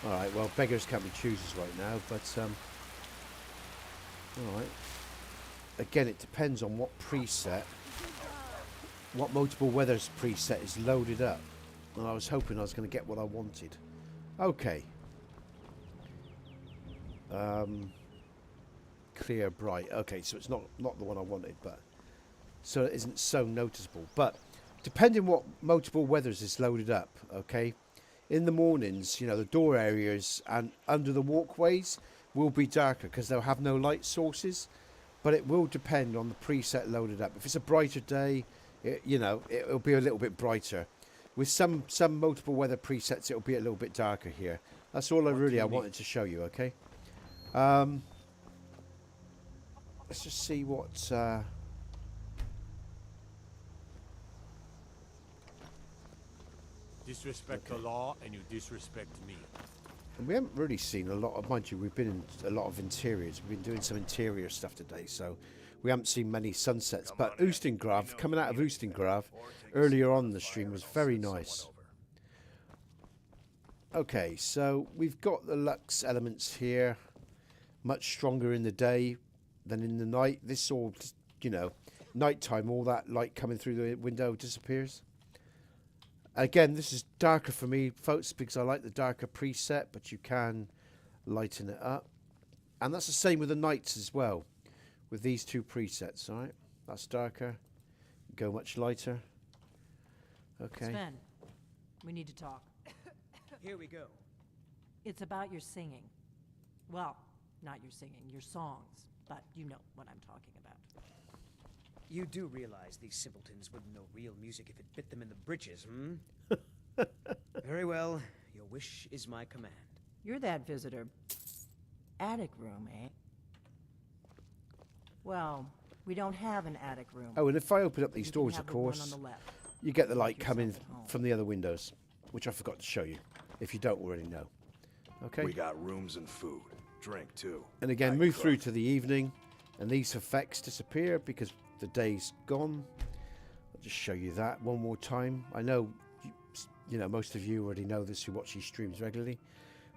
Alright, well, beggars can't be choosers right now, but alright. Again, it depends on what preset, what multiple weathers preset is loaded up. And I was hoping I was going to get what I wanted. Okay. Clear, bright. Okay, so it's not the one I wanted, but so it isn't so noticeable. But depending what multiple weathers is loaded up, okay, in the mornings, you know, the door areas and under the walkways will be darker because they'll have no light sources. But it will depend on the preset loaded up. If it's a brighter day, you know, it'll be a little bit brighter. With some multiple weather presets, it'll be a little bit darker here. That's all I wanted to show you, okay? let's just see what. Disrespect the law, and you disrespect me. And we haven't really seen a lot of, mind you, we've been in a lot of interiors. We've been doing some interior stuff today, so we haven't seen many sunsets. But Oostengrav, coming out of Oostengrav earlier on in the stream was very nice. Okay, so we've got the Lux elements here, much stronger in the day than in the night. This all, you know, nighttime, all that light coming through the window disappears. Again, this is darker for me, folks, because I like the darker preset, but you can lighten it up. And that's the same with the nights as well, with these two presets, all right? That's darker, go much lighter. Okay. Sven, we need to talk. Here we go. It's about your singing. Well, not your singing, your songs, but you know what I'm talking about. You do realize these simpletons wouldn't know real music if it bit them in the britches, hmm? Very well. Your wish is my command. You're that visitor. Attic room, eh? Well, we don't have an attic room. Oh, and if I open up these You can doors, have of the one course, on the left. you get the light Make coming yourself at home. from the other windows, which I forgot to show you, if you don't already know. Okay. We got rooms and food. Drink, too. And again, Night move club. through to the evening, and these effects disappear because the day's gone. I'll just show you that one more time. I know, you know, most of you already know this who watch these streams regularly,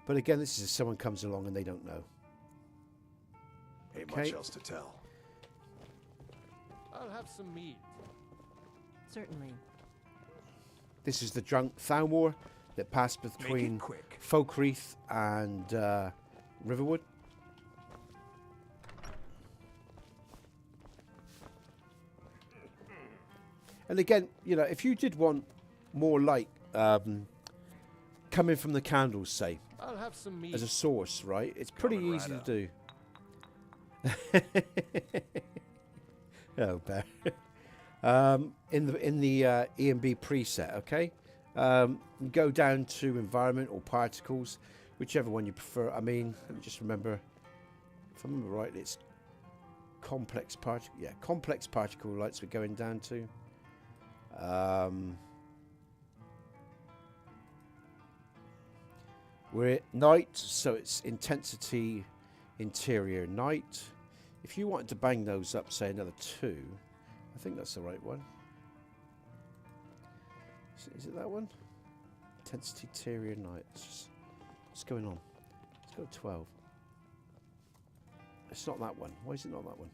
but again, this is if someone comes along and they don't know. Ain't Okay. much else to tell. I'll have some meat. Certainly. This is the drunk Thalmor that passed between quick. Folkreath and Riverwood. And again, you know, if you did want more light coming from the candles, say, I'll have some meat. as a source, right? It's pretty Coming easy right to do. Oh, bear. In the EMB preset, okay. Go down to environment or particles, whichever one you prefer. I mean, let me just remember. If I remember right, it's complex particle. Yeah, complex particle lights we're going down to. We're at night, so it's intensity interior night. If you wanted to bang those up, say another 2, I think that's the right one. Is it that one? Intensity interior night. What's going on? Let's go to 12. It's not that one. Why is it not that one?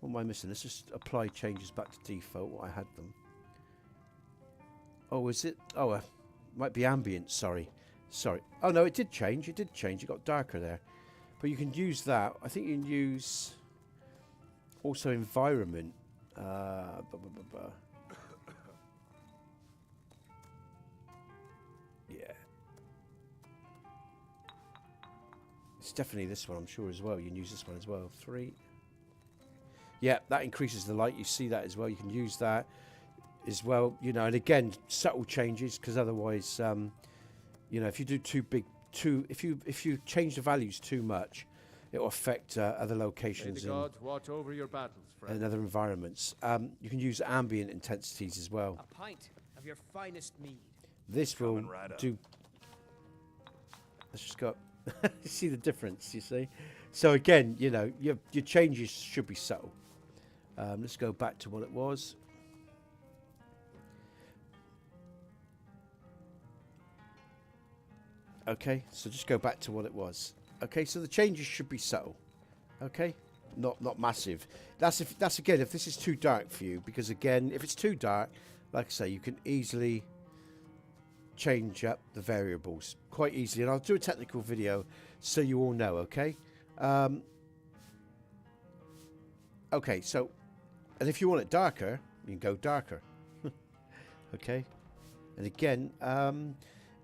What am I missing? Let's just apply changes back to default. What I had them. Oh, is it? Oh, might be ambient. Sorry. Oh no, it did change. It did change. It got darker there. But you can use that. I think you can use also environment. Yeah. It's definitely this one, I'm sure, as well. You can use this one as well. 3. Yeah, that increases the light. You see that as well. You can use that as well. You know, and again, subtle changes, because otherwise, you know, if you do if you change the values too much, it will affect other May locations the gods watch over your battles, friend. and other environments. You can use ambient intensities as well. A pint of your finest mead. This will Coming right up. do. Let's just go. You see the difference, you see. So again, you know, your changes should be subtle. Let's go back to what it was. Okay, so just go back to what it was. Okay, so the changes should be subtle. Okay, not massive. That's again if this is too dark for you, because again, if it's too dark, like I say, you can easily change up the variables quite easily, and I'll do a technical video so you all know. Okay. Okay, so, and if you want it darker, you can go darker. Okay, and again,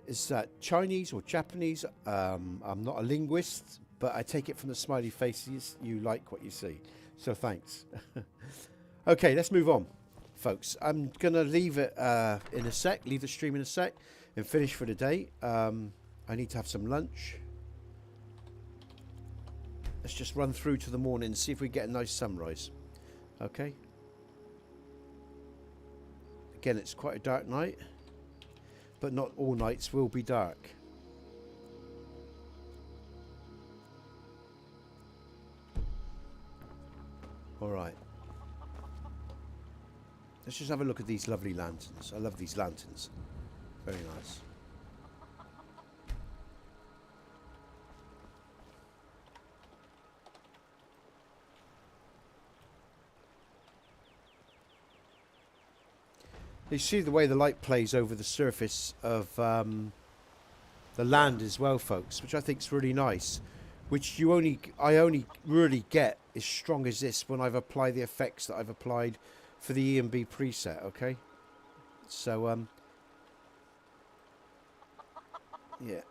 is that Chinese or Japanese? I'm not a linguist, but I take it from the smiley faces. You like what you see, so thanks. Okay, let's move on, folks. I'm gonna leave it in a sec. Leave the stream in a sec and finish for the day. I need to have some lunch. Let's just run through to the morning and see if we get a nice sunrise. Okay. Again, it's quite a dark night, but not all nights will be dark. All right. Let's just have a look at these lovely lanterns. I love these lanterns. Very nice. You see the way the light plays over the surface of the land as well, folks, which I think is really nice. Which I only really get as strong as this when I've applied the effects that I've applied for the E&B preset. Okay, so yeah.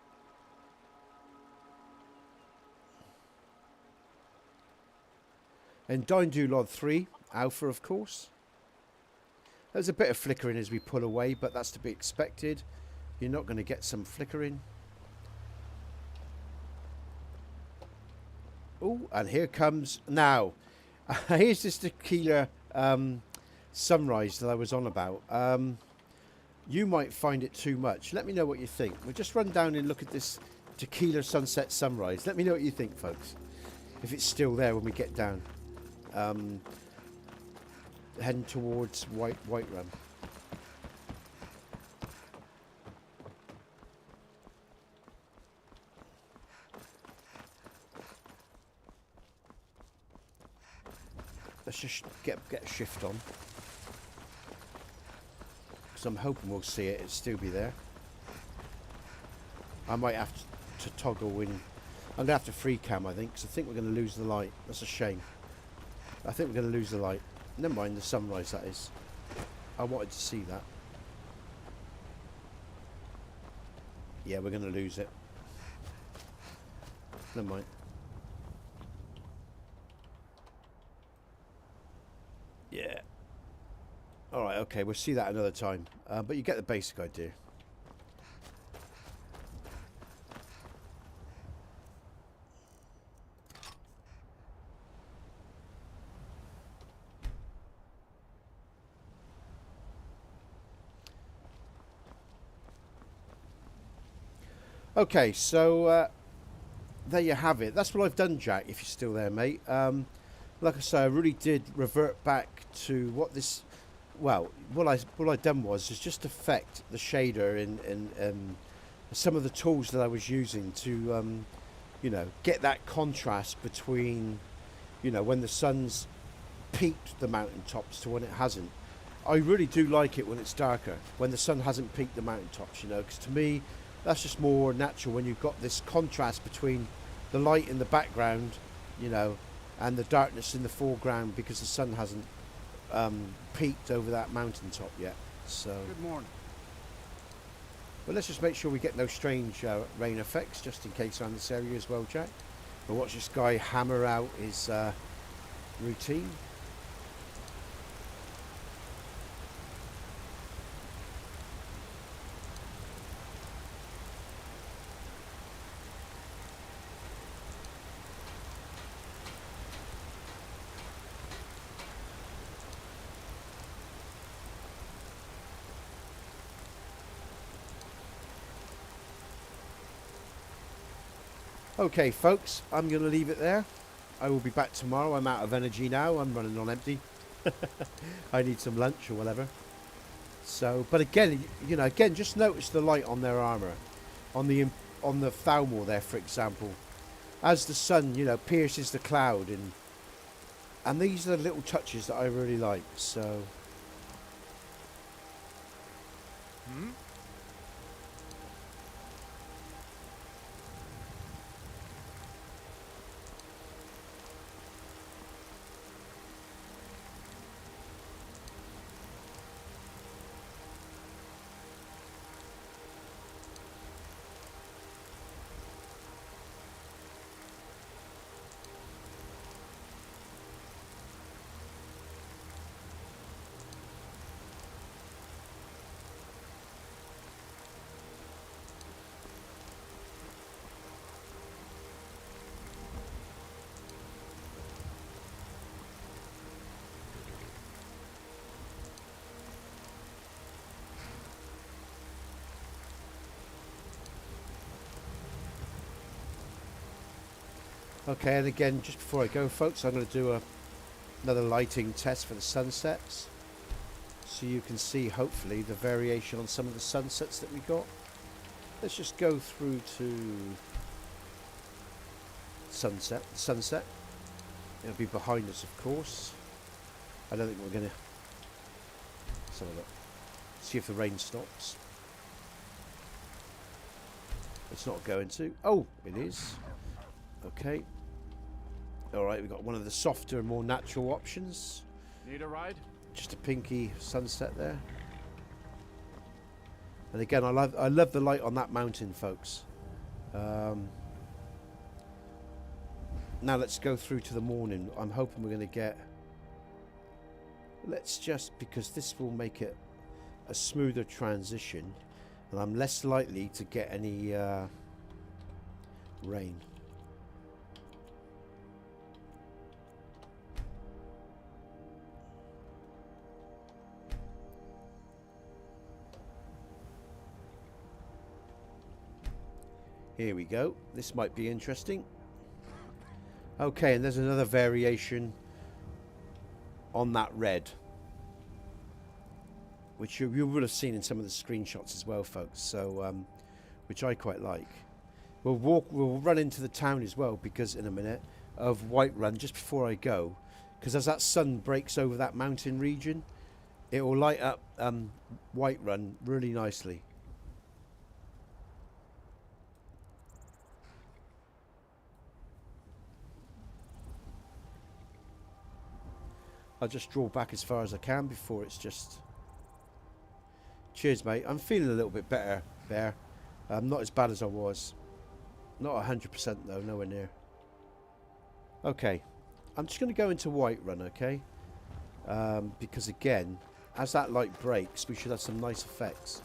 And Dindulod 3 Alpha, of course. There's a bit of flickering as we pull away, but that's to be expected. You're not going to get some flickering. Oh, and here comes now. Here's this tequila sunrise that I was on about. You might find it too much. Let me know what you think. We'll just run down and look at this tequila sunset sunrise. Let me know what you think, folks. If it's still there when we get down. Heading towards White Run. Let's just get a shift on, because I'm hoping we'll see it. It'll still be there. I might have to toggle in. I'm gonna have to free cam, I think, because I think we're gonna lose the light. That's a shame. I think we're gonna lose the light. Never mind the sunrise, that is. I wanted to see that. Yeah, we're going to lose it. Never mind. Yeah. Alright, okay, we'll see that another time. But you get the basic idea. Okay, so there you have it. That's what I've done, Jack, if you're still there, mate. Like I say, I really did revert back to what this... Well, what I done was just affect the shader in some of the tools that I was using to, you know, get that contrast between, you know, when the sun's peaked the mountaintops to when it hasn't. I really do like it when it's darker, when the sun hasn't peaked the mountaintops, you know, because to me... That's just more natural when you've got this contrast between the light in the background, you know, and the darkness in the foreground because the sun hasn't peaked over that mountaintop yet. So. Good morning. But let's just make sure we get no strange rain effects, just in case around this area as well, Jack. We'll watch this guy hammer out his routine. Okay, folks, I'm going to leave it there. I will be back tomorrow. I'm out of energy now. I'm running on empty. I need some lunch or whatever. So, but again, you know, again, just notice the light on their armor, on the Thalmor there, for example, as the sun, you know, pierces the cloud, and these are the little touches that I really like. So. Okay, and again, just before I go, folks, I'm going to do another lighting test for the sunsets. So you can see, hopefully, the variation on some of the sunsets that we got. Let's just go through to sunset. Sunset. It'll be behind us, of course. I don't think we're going to... Let's have a look. See if the rain stops. It's not going to. Oh, it is. Okay. Alright, we've got one of the softer and more natural options. Need a ride? Just a pinky sunset there. And again, I love the light on that mountain, folks. Now let's go through to the morning. I'm hoping we're going to get... Let's just... Because this will make it a smoother transition. And I'm less likely to get any rain. Here we go. This might be interesting. Okay, and there's another variation on that red, which you would have seen in some of the screenshots as well, folks. So, which I quite like. We'll run into the town as well, because in a minute of Whiterun, just before I go, because as that sun breaks over that mountain region, it will light up Whiterun really nicely. I'll just draw back as far as I can before it's just... Cheers, mate. I'm feeling a little bit better there. Not as bad as I was. Not 100% though, nowhere near. Okay. I'm just going to go into Whiterun, okay? Because again, as that light breaks, we should have some nice effects.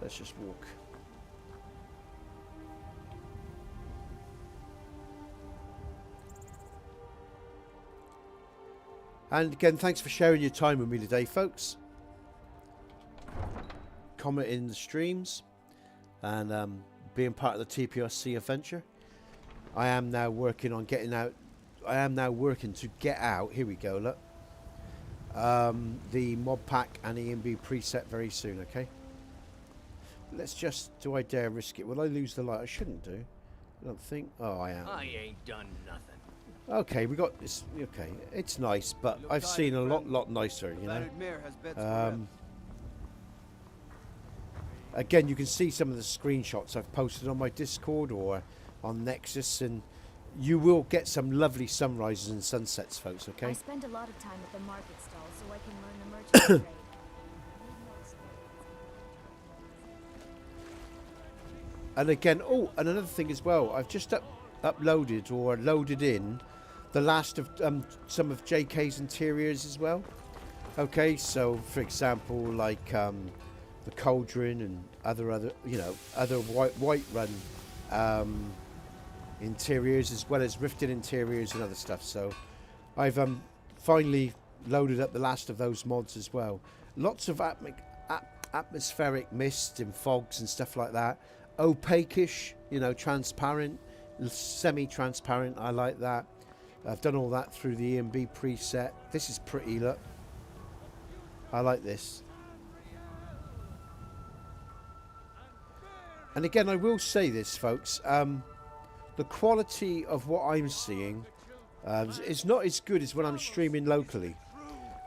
Let's just walk. And again, thanks for sharing your time with me today, folks. Comment in the streams and being part of the TPOSC adventure. I am now working on getting out. I am now working to get out. Here we go. Look, the mod pack and EMB preset very soon. Okay. Let's just... Do I dare risk it? Will I lose the light? I shouldn't do. I don't think... Oh, I am. I ain't done nothing. Okay, we got this. Okay, it's nice, but I've seen a lot nicer, you know. Again, you can see some of the screenshots I've posted on my Discord or on Nexus, and you will get some lovely sunrises and sunsets, folks, okay? I spend a lot of time at the market stall so I can learn the merchant trade. And again, oh, and another thing as well, I've just uploaded or loaded in the last of some of JK's interiors as well. Okay, so for example, like the cauldron and other you know, other Whiterun interiors, as well as rifted interiors and other stuff. So I've finally loaded up the last of those mods as well. Lots of atmospheric mist and fogs and stuff like that. Opaque-ish, you know, transparent, semi-transparent. I like that. I've done all that through the EMB preset. This is pretty, look. I like this. And again, I will say this, folks. The quality of what I'm seeing is not as good as when I'm streaming locally.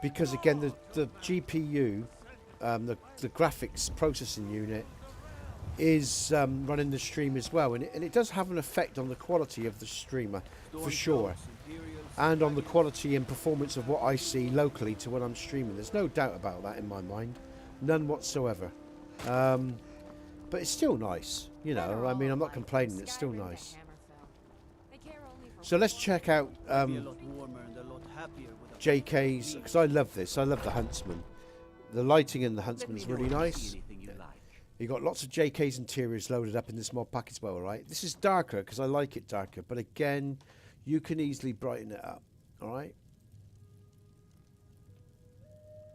Because, again, the GPU, the graphics processing unit, is running the stream as well, and it does have an effect on the quality of the streamer for sure, and on the quality and performance of what I see locally to when I'm streaming. There's no doubt about that in my mind, none whatsoever. But it's still nice, you know. I mean, I'm not complaining, it's still nice. So let's check out JK's, because I love this. I love the Huntsman. The lighting in the Huntsman is really nice. You got lots of JK's interiors loaded up in this mod pack as well, right? This is darker because I like it darker, but again, you can easily brighten it up, all right?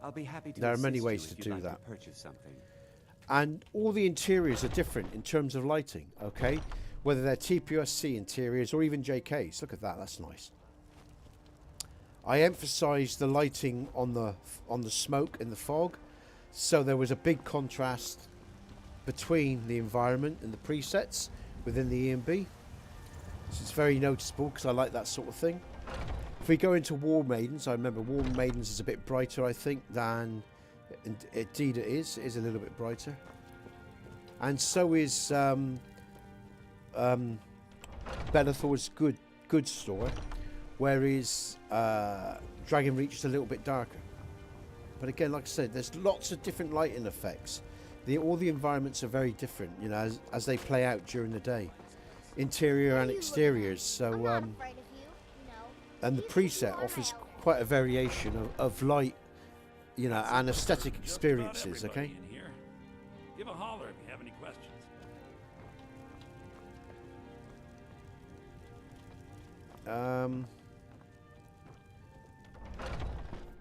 I'll be happy to There are many assist ways you to if you'd do like that. To purchase something. And all the interiors are different in terms of lighting, okay? Whether they're TPOSC interiors or even JKs. Look at that, that's nice. I emphasised the lighting on the smoke and the fog, so there was a big contrast between the environment and the presets within the EMB. So it's very noticeable because I like that sort of thing. If we go into War Maidens, I remember War Maidens is a bit brighter, I think, than... Indeed it is. It is a little bit brighter. And so is Bellathor's goods store, whereas Dragon Reach is a little bit darker. But again, like I said, there's lots of different lighting effects. All the environments are very different, you know, as they play out during the day. Interior and exteriors, so and the preset offers quite a variation of light, you know, and aesthetic experiences, okay? Give a holler if you have any questions.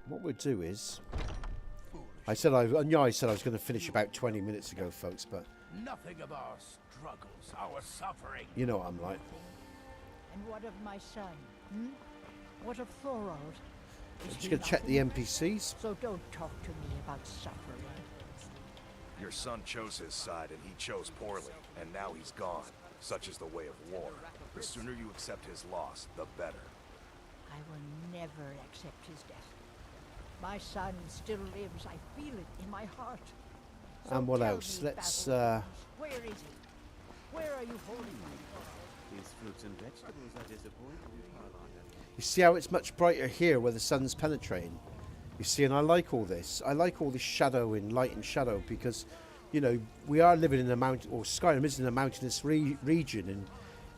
What we'll do is, I said I was going to finish about 20 minutes ago, folks, but Nothing of our struggles, our suffering. you know what I'm like. And what of my son? Hmm? What of Thorold? I'm just going to check the NPCs. So don't talk to me about suffering. Your son chose his side, and he chose poorly, and now he's gone. Such is the way of war. The sooner you accept his loss, the better. I will never accept his death. My son still lives. I feel it in my heart. So And what tell else? me, Let's Where is he? Where are you holding him? These fruits and vegetables are disappointing. You see how it's much brighter here where the sun's penetrating? You see, and I like all this. I like all this shadow and light and shadow because, you know, we are living in a mountain, or Skyrim is in a mountainous region, and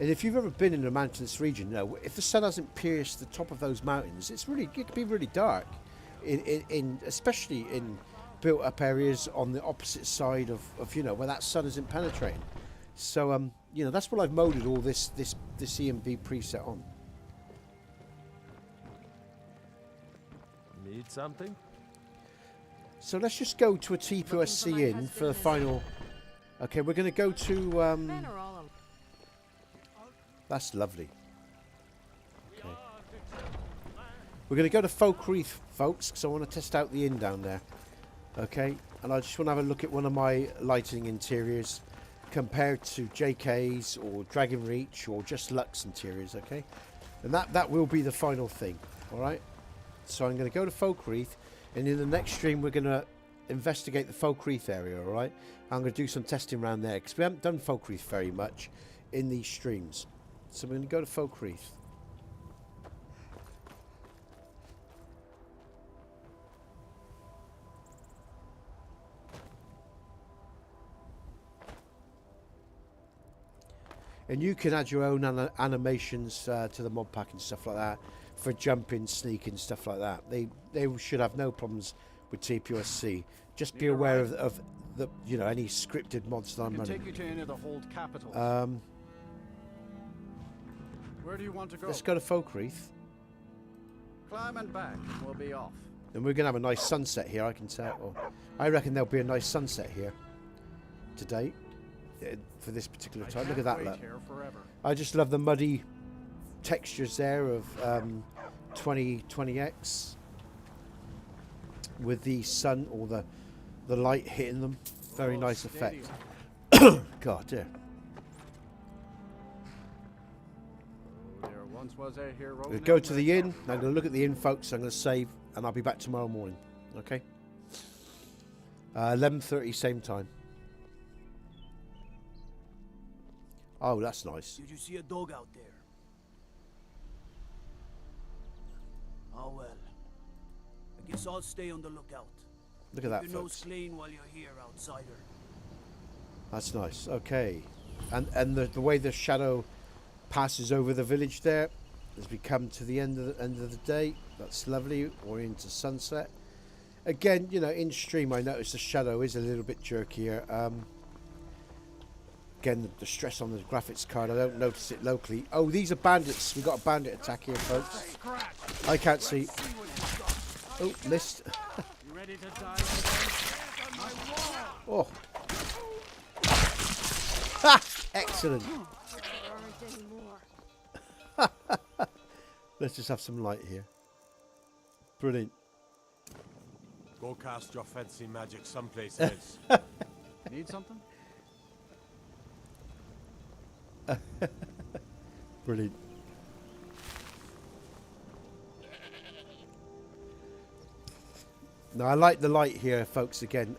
if you've ever been in a mountainous region, you know, if the sun hasn't pierced the top of those mountains, it can be really dark, especially in built-up areas on the opposite side of you know, where that sun isn't penetrating. So you know, that's what I've moded all this EMB preset on. Need something? So let's just go to a TPOSC inn for the final. Okay, we're going to go to. That's lovely. Okay. We're going to go to Folk Reef, folks, because I want to test out the inn down there. Okay, and I just want to have a look at one of my lighting interiors compared to JK's or Dragon Reach or just Lux interiors. Okay, and that will be the final thing. All right. So I'm going to go to Folk Reef, and in the next stream we're going to investigate the Folk Reef area, alright? I'm going to do some testing around there, because we haven't done Folk Reef very much in these streams. So we're going to go to Folk Reef. And you can add your own animations to the mod pack and stuff like that. For jumping, sneaking, stuff like that. They should have no problems with TPOSC. Just be aware of the, you know, any scripted mods that I'm running. Take you to any of the hold capitals. Where do you want to go? Let's go to Folk Reef. Climb and back, and we'll be off. And we're gonna have a nice sunset here, I can tell. Or I reckon there'll be a nice sunset here today for this particular time. Look at that look. I just love the muddy textures there of 20x with the sun or the light hitting them. Very nice effect. God, dear. We'll go to the inn. I'm going to look at the inn, folks. I'm going to save, and I'll be back tomorrow morning. Okay. 11:30, same time. Oh, that's nice. Did you see a dog out there? Oh well. I guess I'll stay on the lookout. Look at that, Keep your nose folks. clean while you're here, outsider. That's nice. Okay. And the way the shadow passes over the village there as we come to the end of the day. That's lovely. We're into sunset. Again, you know, in stream I noticed the shadow is a little bit jerkier. Again, the stress on the graphics card, I don't notice it locally. Oh, these are bandits. We've got a bandit attack here, folks. I can't see. Oh, missed. ready to die today? Oh. Ha! Excellent. Let's just have some light here. Brilliant. Go cast your fancy magic someplace else. Need something? Brilliant. Now I like the light here, folks. Again,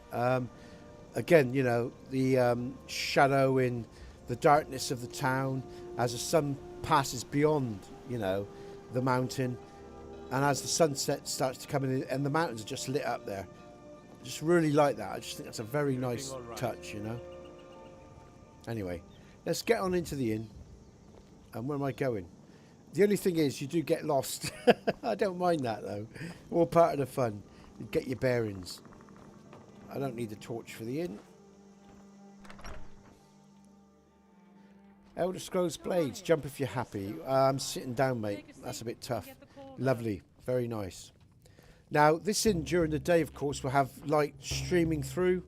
you know, the shadow in the darkness of the town as the sun passes beyond, you know, the mountain, and as the sunset starts to come in, and the mountains are just lit up there. Just really like that. I just think that's a very nice touch, you know. Anyway, let's get on into the inn. And where am I going? The only thing is, you do get lost. I don't mind that though. All part of the fun. You get your bearings. I don't need a torch for the inn. Elder Scrolls Blades, jump if you're happy. I'm sitting down, mate. That's a bit tough. Lovely, very nice. Now, this inn during the day, of course, will have light streaming through,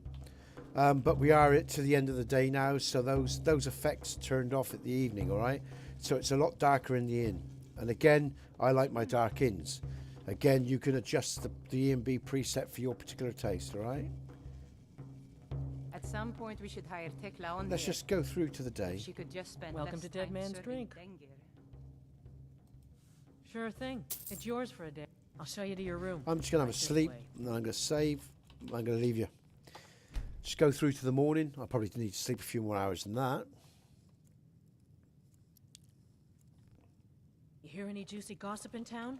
but we are to the end of the day now, so those effects turned off at the evening. All right, so it's a lot darker in the inn. And again, I like my dark inns. Again, you can adjust the EMB preset for your particular taste. All right. At some point, we should hire Tekla on. Let's just go through to the day. She could just spend Welcome to Dead Man's Drink. Sure thing. It's yours for a day. I'll show you to your room. I'm just going to have a sleep, and then I'm going to save. I'm going to leave you. Just go through to the morning. I'll probably need to sleep a few more hours than that. You hear any juicy gossip in town?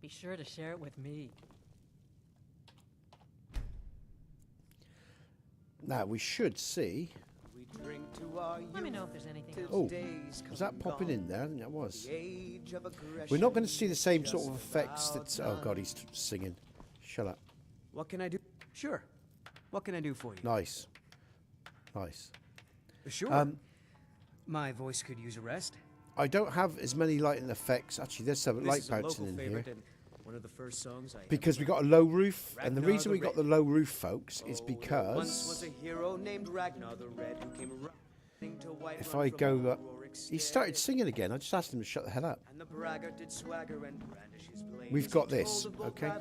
Be sure to share it with me. Now, we should see... Let me know if there's anything else. Oh, was that popping in there? I think that was. We're not going to see the same sort of effects that... Oh, God, he's singing. Shut up. What can I do? Sure. What can I do for you? Nice. Nice. Sure. My voice could use a rest. I don't have as many lighting effects. Actually, there's some light bouncing in here. One of the first songs because we got a low roof, and the reason we got the low roof, folks, is because once was a hero named Ragnar the Red who came running to White if I go up, he started singing again. I just asked him to shut the hell up. And the braggart did swagger and brandish his blade. We've got this, okay?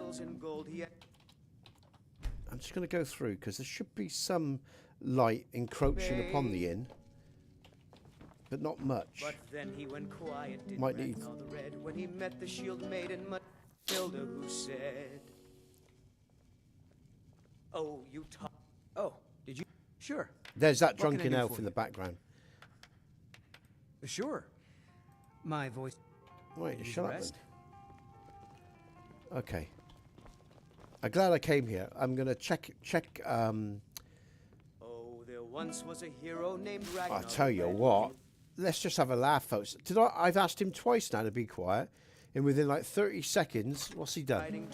I'm just going to go through because there should be some light encroaching upon the inn, but not much. But then he went quiet. Might need. The Red when he met the shield maiden Matilda, who said, "Oh, you talk. Oh, did you? Sure." There's that drunken elf in the background. Sure. My voice. Wait, shut up. Then. Okay. I'm glad I came here. I'm gonna check. Oh, there once was a hero named Ragnar. I'll tell you what. Let's just have a laugh, folks. I've asked him twice now to be quiet, and within like 30 seconds, what's he done?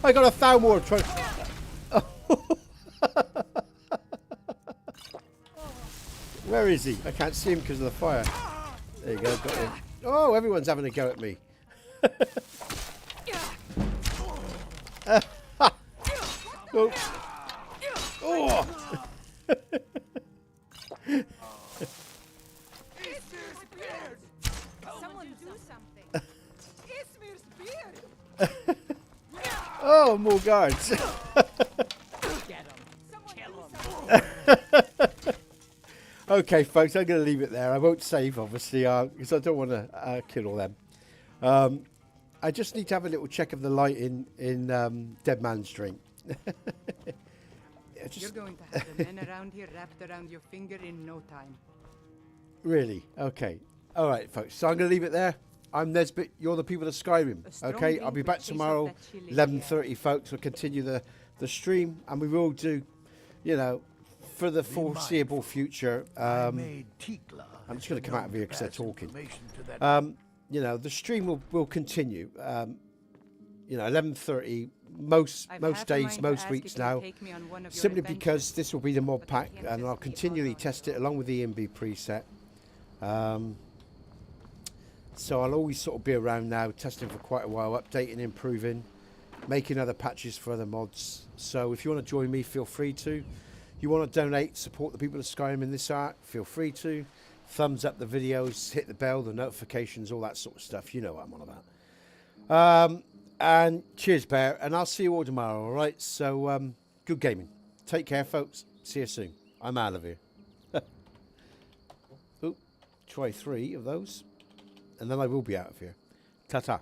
I got a Thalmor trying. Where is he? I can't see him because of the fire. There you go, got him. Oh, everyone's having a go at me. Oh. Oh. Someone do something. Oh, more guards. Get him. Kill him. Okay, folks, I'm going to leave it there. I won't save, obviously, because I don't want to kill all them. I just need to have a little check of the light in Dead Man's Drink. You're going to have the men around here wrapped around your finger in no time. Really? Okay. All right, folks. So I'm going to leave it there. I'm Nesbit. You're the people of Skyrim. Okay, I'll be back tomorrow, 11:30, folks. We'll continue the stream, and we will do, you know, for the foreseeable future. I'm just going to come out of here because they're talking. You know, the stream will continue. You know, 11:30. most I've half a days, mind to most ask weeks if you'll now, take me on one of your simply adventures, because this will be the mod but I pack, can't and just I'll be continually hard on test you. it along with the EMB preset. So I'll always sort of be around now, testing for quite a while, updating, improving, making other patches for other mods. So if you want to join me, feel free to. You want to donate, support the people of Skyrim in this art, feel free to. Thumbs up the videos, hit the bell, the notifications, all that sort of stuff. You know what I'm on about. And cheers, Bear, and I'll see you all tomorrow, all right? So good gaming. Take care, folks. See you soon. I'm out of here. Oop, try 3 of those, and then I will be out of here. Ta-ta.